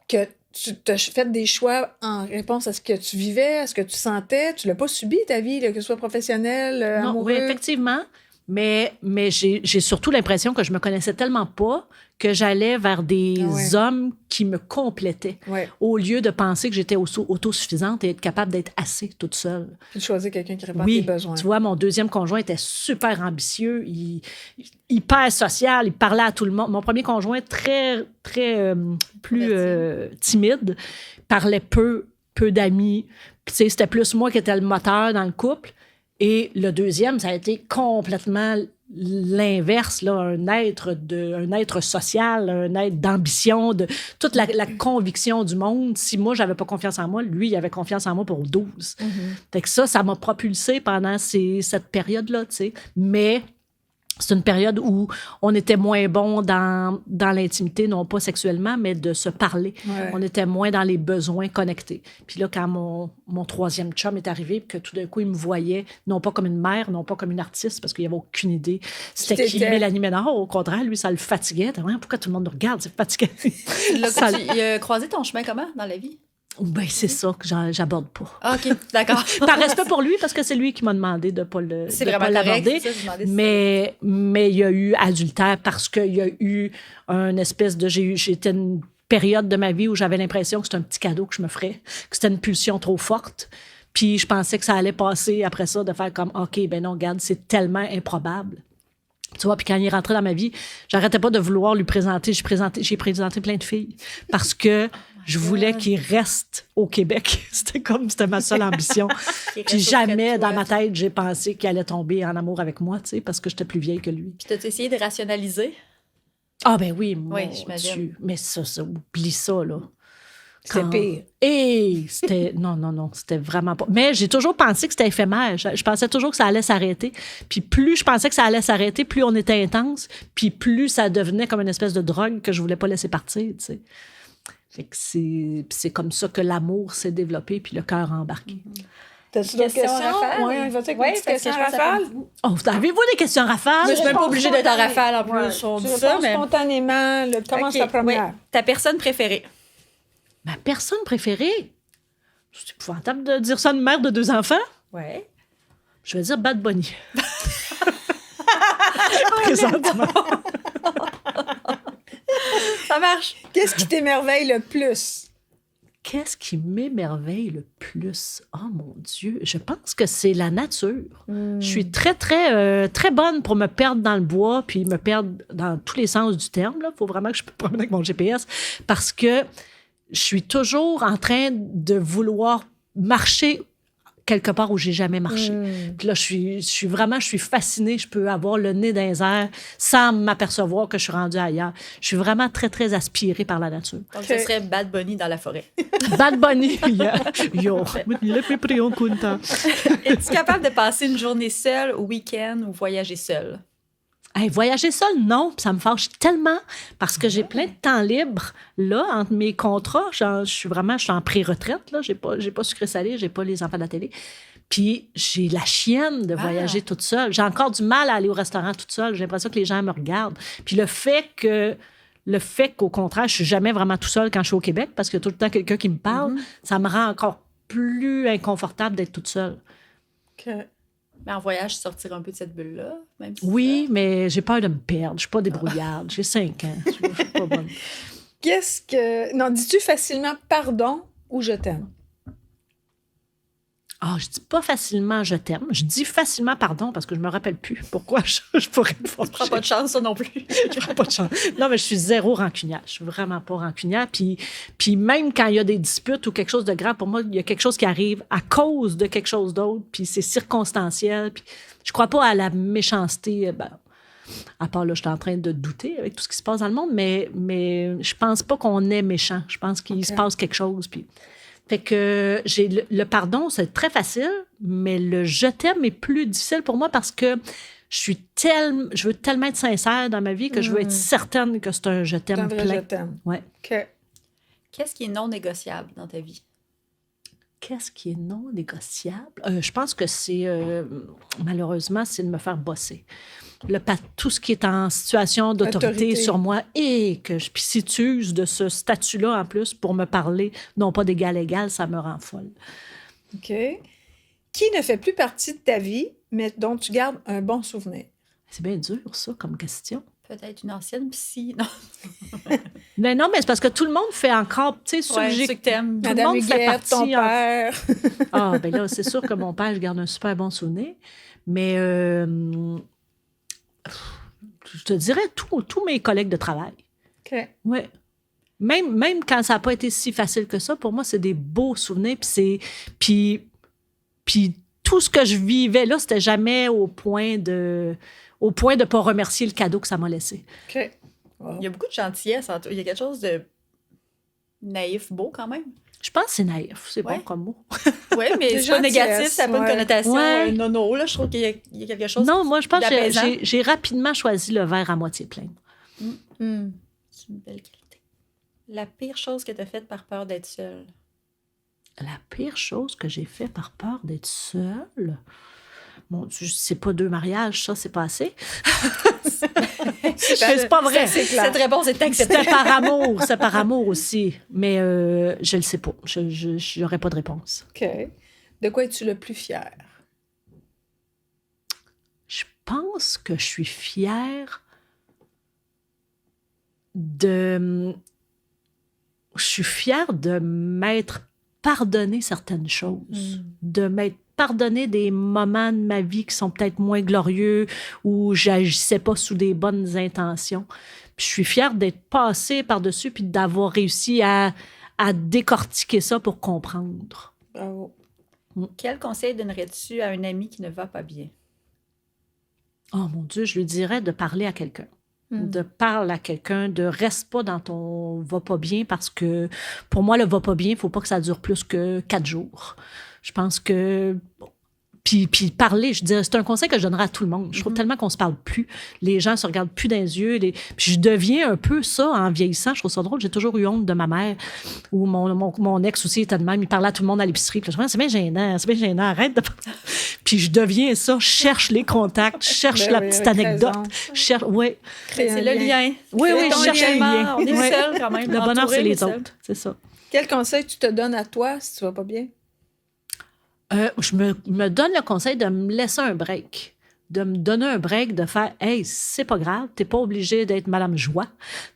que tu as fait des choix en réponse à ce que tu vivais, à ce que tu sentais? Tu l'as pas subi, ta vie, là, que ce soit professionnelle, Non, amoureux? oui, effectivement. Mais j'ai surtout l'impression que je me connaissais tellement pas que j'allais vers des Ah ouais. hommes qui me complétaient. Ouais. Au lieu de penser que j'étais autosuffisante et être capable d'être assez toute seule. Puis de choisir quelqu'un qui répond à Oui, tes besoins. tu vois, mon deuxième conjoint était super ambitieux, hyper social, il parlait à tout le monde. Mon premier conjoint, très, très plus timide, parlait peu d'amis. Puis, tu sais, c'était plus moi qui étais le moteur dans le couple. Et le deuxième, ça a été complètement l'inverse, là, un être social, un être d'ambition, de toute la conviction du monde. Si moi, j'avais pas confiance en moi, lui, il avait confiance en moi pour 12. Fait que ça m'a propulsé pendant cette période-là, tu sais. Mais c'est une période où on était moins bon dans l'intimité, non pas sexuellement, mais de se parler. Ouais. On était moins dans les besoins connectés. Puis là, quand mon troisième chum est arrivé, que tout d'un coup, il me voyait, non pas comme une mère, non pas comme une artiste, parce qu'il n'y avait aucune idée. C'était qui t'étais. Mélanie Ménard. Au contraire, lui, ça le fatiguait. Pourquoi tout le monde nous regarde? C'est fatigant. Ça- Il a croisé ton chemin comment dans la vie? Ben, c'est ça que j'aborde pas. Ah, OK, d'accord. Par respect pour lui, parce que c'est lui qui m'a demandé de ne pas C'est de vraiment pas correct. l'aborder. c'est ça, je me demandais si Mais il y a eu adultère parce qu'il y a eu une espèce de... J'étais une période de ma vie où j'avais l'impression que c'était un petit cadeau que je me ferais, que c'était une pulsion trop forte. Puis je pensais que ça allait passer après ça, de faire comme, OK, ben non, regarde, c'est tellement improbable. Tu vois, puis quand il est rentré dans ma vie, j'arrêtais pas de vouloir lui présenter. J'ai présenté plein de filles parce que je voulais qu'il reste au Québec. C'était ma seule ambition. Qu'il Puis reste auprès de jamais, toi. dans ma tête, j'ai pensé qu'il allait tomber en amour avec moi, tu sais, parce que j'étais plus vieille que lui. Puis t'as essayé de rationaliser? Ah ben oui, mon Oui, j'imagine. Dieu. Mais ça, oublie ça, là. C'est pire. Et c'était... Non, c'était vraiment pas... Mais j'ai toujours pensé que c'était éphémère. Je pensais toujours que ça allait s'arrêter. Puis plus je pensais que ça allait s'arrêter, plus on était intense, puis plus ça devenait comme une espèce de drogue que je voulais pas laisser partir, tu sais. Fait que c'est comme ça que l'amour s'est développé, puis le cœur a embarqué. T'as-tu d'autres Question, questions? Raphaël? Oui, on va dire Ouais, une petite parce que question, je pense que ça Raphaël? Oh, avez-vous des questions, Raphaël? Moi, je suis même pas obligée d'être en rafale, en Ouais. plus. On Tu dit réponds ça, mais... spontanément. Commence OK, ta première. ouais. Ta personne préférée? Ma personne préférée? C'est épouvantable de dire ça à une mère de 2 enfants. Ouais. Je vais dire Bad Bunny. Présentement. Ça marche. Qu'est-ce qui t'émerveille le plus? Qu'est-ce qui m'émerveille le plus? Oh mon Dieu, je pense que c'est la nature. Je suis très, très, très bonne pour me perdre dans le bois puis me perdre dans tous les sens du terme. Il faut vraiment que je me promène avec mon GPS parce que je suis toujours en train de vouloir marcher quelque part où j'ai jamais marché. Puis là, je suis fascinée. Je peux avoir le nez dans les airs sans m'apercevoir que je suis rendue ailleurs. Je suis vraiment très, très aspirée par la nature. Donc, ce serait Bad Bunny dans la forêt. Bad Bunny. Yo. Es-tu capable de passer une journée seule, au week-end ou voyager seule? Hey, voyager seul, non. Ça me fâche tellement parce que j'ai plein de temps libre là entre mes contrats. Je suis en pré-retraite. Là. J'ai pas sucré salé, j'ai pas les enfants de la télé. Puis j'ai la chienne de voyager toute seule. J'ai encore du mal à aller au restaurant toute seule. J'ai l'impression que les gens me regardent. Puis le fait qu'au contraire, je suis jamais vraiment tout seul quand je suis au Québec parce qu'il y a tout le temps quelqu'un qui me parle, ça me rend encore plus inconfortable d'être toute seule. Mais en voyage, sortir un peu de cette bulle-là, même si Oui, mais j'ai peur de me perdre. Je suis pas débrouillarde. J'ai 5 ans. Je suis pas bonne. Non, dis-tu facilement pardon ou je t'aime? Ah, je dis pas facilement je t'aime. Je dis facilement pardon parce que je me rappelle plus pourquoi je pourrais me fâcher. Prends pas de chance, ça non plus. Je prends pas de chance. Non, mais je suis zéro rancunière. Je suis vraiment pas rancunière. Puis même quand il y a des disputes ou quelque chose de grave, pour moi, il y a quelque chose qui arrive à cause de quelque chose d'autre, puis c'est circonstanciel. Puis je crois pas à la méchanceté. À part là, je suis en train de douter avec tout ce qui se passe dans le monde, mais je pense pas qu'on est méchant. Je pense qu'il se passe quelque chose. Puis fait que j'ai le pardon, c'est très facile, mais le je t'aime est plus difficile pour moi parce que je veux tellement être sincère dans ma vie que je veux être certaine que c'est un je C'est t'aime un vrai plein. je t'aime. Ouais. OK. Qu'est-ce qui est non négociable dans ta vie? Qu'est-ce qui est non négociable? Je pense que c'est, malheureusement, c'est de me faire bosser. Tout ce qui est en situation d'autorité Autorité. sur moi et puis si tu uses de ce statut-là en plus pour me parler, non pas d'égal à égal, ça me rend folle. OK. Qui ne fait plus partie de ta vie, mais dont tu gardes un bon souvenir? C'est bien dur, ça, comme question. Peut-être une ancienne psy. Non, Mais non, mais c'est parce que tout le monde fait encore, tu sais, ceux que ouais, j'ai- ceux que t'aimes. Tout le Madame monde fait Huguette, ton partie en- père. Ah, ben là, c'est sûr que mon père, je garde un super bon souvenir. Mais je te dirais tous mes collègues de travail. OK. Ouais. Même quand ça n'a pas été si facile que ça, pour moi, c'est des beaux souvenirs. Puis tout ce que je vivais là, c'était jamais au point de pas remercier le cadeau que ça m'a laissé. OK. Wow. Il y a beaucoup de gentillesse en toi. Il y a quelque chose de naïf, beau quand même. Je pense que c'est naïf, c'est Ouais. bon comme mot. Oui, mais De c'est pas négatif, gentillesse, ça n'a pas une ouais. connotation Ouais. nono. Là, je trouve qu'il y a quelque chose. Non, moi, je pense que d'apaisant. j'ai rapidement choisi le verre à moitié plein. Hmm. C'est une belle qualité. La pire chose que tu as faite par peur d'être seule. La pire chose que j'ai fait par peur d'être seule. Mon Dieu, c'est pas 2 mariages, ça, c'est pas assez. C'est pas vrai. C'est clair. Cette réponse est acceptée. C'est par amour aussi. Mais je le sais pas. Je n'aurais pas de réponse. OK. De quoi es-tu le plus fier? Je pense que je suis fière de... Je suis fière de m'être pardonné certaines choses, de m'être pardonné des moments de ma vie qui sont peut-être moins glorieux, où j'agissais pas sous des bonnes intentions. Puis je suis fière d'être passée par-dessus puis d'avoir réussi à décortiquer ça pour comprendre. Bravo. Quel conseil donnerais-tu à un ami qui ne va pas bien? Oh mon Dieu, je lui dirais de parler à quelqu'un. De parler à quelqu'un, de reste pas dans ton va pas bien parce que pour moi, le va pas bien, il faut pas que ça dure plus que 4 jours. Je pense que. Puis parler, je dirais, c'est un conseil que je donnerais à tout le monde. Je trouve tellement qu'on se parle plus. Les gens se regardent plus dans les yeux. Puis je deviens un peu ça en vieillissant. Je trouve ça drôle. J'ai toujours eu honte de ma mère. Ou mon ex aussi était de même. Il parlait à tout le monde à l'épicerie. Puis je me disais, c'est bien gênant. Arrête de... Puis je deviens ça. Je cherche les contacts. Je cherche Ben la oui, petite avec anecdote. raison. Je cherche... Oui, Créer un C'est le lien. oui, C'est je ton cherche les élément. liens. On est Ouais. seul quand même. Le bonheur, entouré, c'est mais les seul. autres. C'est ça. Quel conseil tu te donnes à toi si tu vas pas bien? Je me donne le conseil de me laisser un break. De me donner un break, de faire « Hey, c'est pas grave, t'es pas obligé d'être Madame Joie,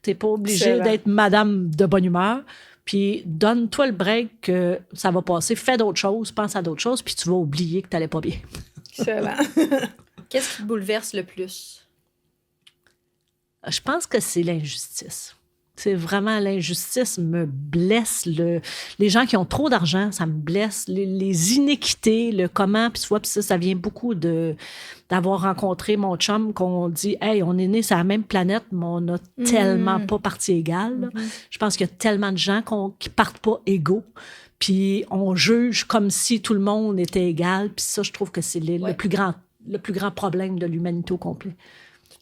t'es pas obligé Excellent. d'être Madame de bonne humeur, puis donne-toi le break que ça va passer, fais d'autres choses, pense à d'autres choses, puis tu vas oublier que t'allais pas bien. » Excellent. Qu'est-ce qui te bouleverse le plus? Je pense que c'est l'injustice. C'est vraiment l'injustice me blesse. Les gens qui ont trop d'argent, ça me blesse. Les inéquités, le comment, puis ça vient beaucoup d'avoir rencontré mon chum qu'on dit « Hey, on est nés sur la même planète, mais on n'a tellement pas partie égale. Je pense qu'il y a tellement de gens qui partent pas égaux. Puis on juge comme si tout le monde était égal. Puis ça, je trouve que c'est le plus grand problème de l'humanité au complet.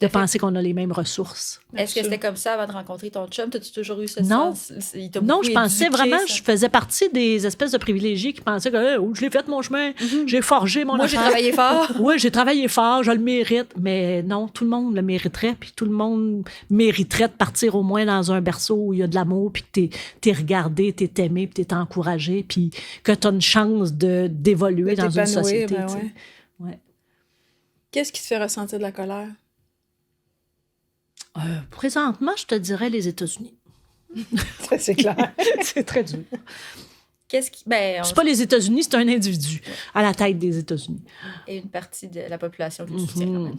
De penser qu'on a les mêmes ressources. Est-ce que c'était comme ça avant de rencontrer ton chum? T'as-tu toujours eu ce Non. sens? Il t'a Non, beaucoup je pensais éduqué, vraiment, ça? je faisais partie des espèces de privilégiés qui pensaient que je l'ai fait mon chemin, j'ai forgé mon Moi, j'ai affaire. travaillé fort. Oui, j'ai travaillé fort, je le mérite. Mais non, tout le monde le mériterait, puis tout le monde mériterait de partir au moins dans un berceau où il y a de l'amour, puis que t'es regardé, t'es aimé, puis t'es encouragé, puis que t'as une chance d'évoluer De dans une t'épanouir, société. ben tu sais. ouais. Ouais. Qu'est-ce qui te fait ressentir de la colère? Présentement, je te dirais les États-Unis. Ça, c'est clair. C'est très dur. Qu'est-ce qui. Ben, C'est pas les États-Unis, c'est un individu à la tête des États-Unis. Et une partie de la population qui le soutient quand même.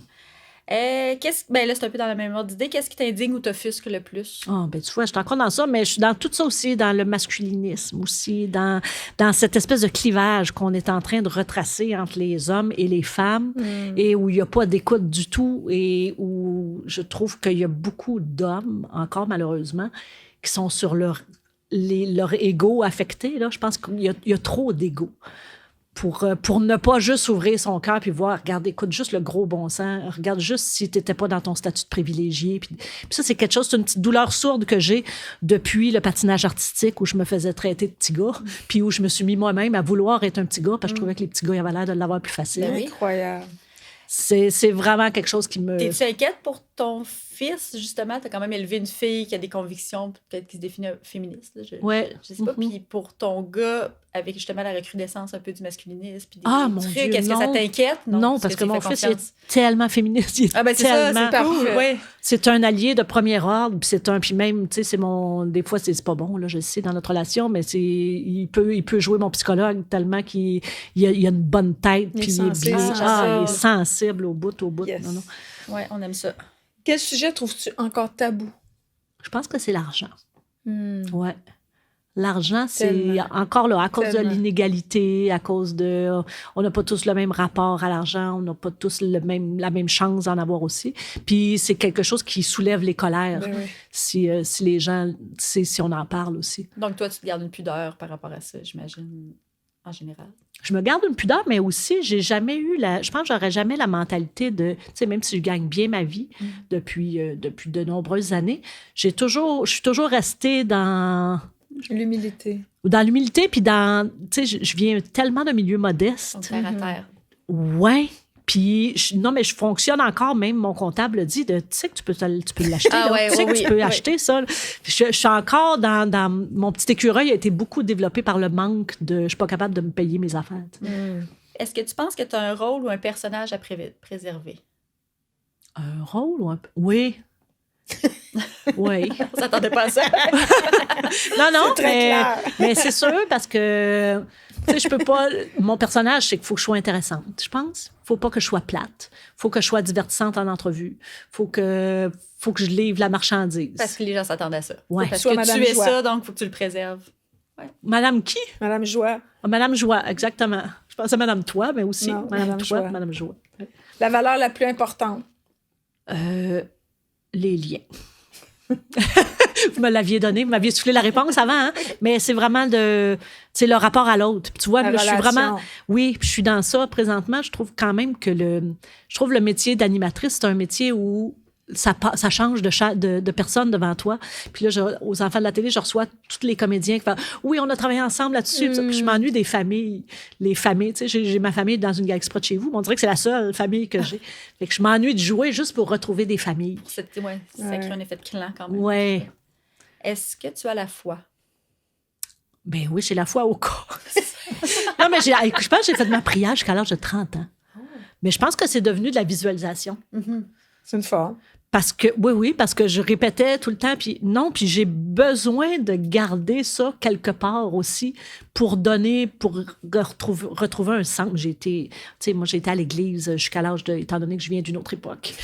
Ben là, c'est un peu dans la même ordre d'idée. Qu'est-ce qui t'indigne ou t'offusque le plus? Ah, ben tu vois, je suis encore dans ça, mais je suis dans tout ça aussi, dans le masculinisme aussi, dans cette espèce de clivage qu'on est en train de retracer entre les hommes et les femmes, et où il n'y a pas d'écoute du tout, et où je trouve qu'il y a beaucoup d'hommes, encore malheureusement, qui sont sur leur ego affecté. Là. Je pense qu'il y a trop d'ego. Pour ne pas juste ouvrir son cœur puis voir, regarde, écoute juste le gros bon sens, regarde juste si tu n'étais pas dans ton statut de privilégié. Puis ça, c'est quelque chose, c'est une petite douleur sourde que j'ai depuis le patinage artistique où je me faisais traiter de petit gars, puis où je me suis mis moi-même à vouloir être un petit gars parce que je trouvais que les petits gars avaient l'air de l'avoir plus facile. Ben oui. Incroyable. C'est vraiment quelque chose qui me... T'es-tu inquiète pour ton fils, justement? T'as quand même élevé une fille qui a des convictions, peut-être qui se définit féministe. Là, Ouais. Je sais pas. Puis pour ton gars, avec justement la recrudescence un peu du masculinisme, puis des Mon trucs, Dieu, est-ce que ça non. t'inquiète? Non, parce que mon fils est tellement féministe. Il est Ah ben c'est ça, tellement... c'est parfait. Ouais. C'est un allié de premier ordre, puis même, tu sais, c'est mon... Des fois, c'est pas bon, là, je le sais, dans notre relation, mais il peut jouer mon psychologue tellement qu'il a une bonne tête, puis il est sensible au bout. Yes. Non. Ouais, on aime ça. Quel sujet trouves-tu encore tabou? Je pense que c'est l'argent. Hmm. Ouais. L'argent, c'est Tellement. encore là, à cause Tellement. de l'inégalité, à cause de... On n'a pas tous le même rapport à l'argent, on n'a pas tous la même chance d'en avoir aussi. Puis c'est quelque chose qui soulève les colères Ben oui. si les gens... Si on en parle aussi. Donc toi, tu te gardes une pudeur par rapport à ça, j'imagine, en général. Je me garde une pudeur, mais aussi, j'ai jamais eu je pense que j'aurais jamais la mentalité de, tu sais, même si je gagne bien ma vie depuis de nombreuses années, je suis toujours restée dans L'humilité. l'humilité, puis tu sais, je viens tellement d'un milieu modeste. Donc terre à terre. Ouais. Puis, mais je fonctionne encore, même mon comptable le dit, tu sais que tu peux l'acheter, Ah là. ouais, Tu sais oui, que tu oui, peux oui. acheter ça. Là. Je suis encore dans mon petit écureuil a été beaucoup développé par le manque de... Je suis pas capable de me payer mes affaires. tu sais. Est-ce que tu penses que tu as un rôle ou un personnage à préserver? Un rôle ou un... Oui. Oui. On s'attendait pas à ça. Non, C'est très clair. mais c'est sûr parce que, tu sais, je peux pas... Mon personnage, c'est qu'il faut que je sois intéressante, je pense. Faut pas que je sois plate. Faut que je sois divertissante en entrevue. Faut que je livre la marchandise. Parce que les gens s'attendent à ça. Ouais. Parce Soit que Madame tu es Joie. ça, donc il faut que tu le préserves. Madame qui? Madame Joie. Ah, Madame Joie, exactement. Je pensais Madame Toi, mais aussi Non, Madame Madame Toi, Joie. Madame Joie. La valeur la plus importante. Les liens. Vous me l'aviez donné, vous m'aviez soufflé la réponse avant, hein? Mais c'est vraiment le rapport à l'autre. Puis tu vois, La là, je suis relation. vraiment... Oui, puis je suis dans ça présentement. Je trouve quand même que le métier d'animatrice, c'est un métier où ça change de personne devant toi. Puis là, aux enfants de la télé, je reçois tous les comédiens qui font « Oui, on a travaillé ensemble là-dessus. Puis je m'ennuie des familles. Les familles, tu sais, j'ai ma famille dans une galaxie près de chez vous, mais on dirait que c'est la seule famille que j'ai. Fait que je m'ennuie de jouer juste pour retrouver des familles. Ça crée un effet de clan quand même. Ouais. Est-ce que tu as la foi? Ben oui, j'ai la foi au corps. Non, mais je pense que j'ai fait de ma prière jusqu'à l'âge de 30 ans. Mais je pense que c'est devenu de la visualisation. C'est une forme. Parce que je répétais tout le temps, puis j'ai besoin de garder ça quelque part aussi pour retrouver un sens. J'ai été à l'église jusqu'à l'âge étant donné que je viens d'une autre époque.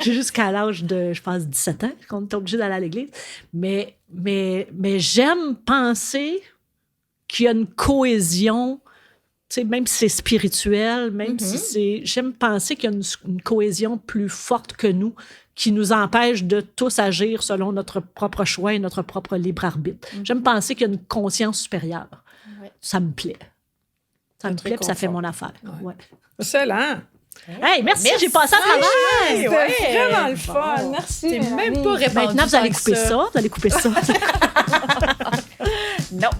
J'ai jusqu'à l'âge de, je pense, 17 ans qu'on est obligé d'aller à l'église. Mais j'aime penser qu'il y a une cohésion. Tu sais, même si c'est spirituel, même si j'aime penser qu'il y a une cohésion plus forte que nous qui nous empêche de tous agir selon notre propre choix et notre propre libre arbitre. J'aime penser qu'il y a une conscience supérieure. Ouais. Ça me plaît. Ça me plaît, puis ça fait mon affaire. Ouais. Excellent. Hey, merci, j'ai passé à travers. C'était ouais. vraiment le fun. Merci. T'es Mélanie. même pas répondu. Maintenant, vous allez tant que couper ça. Vous allez couper ça. Non.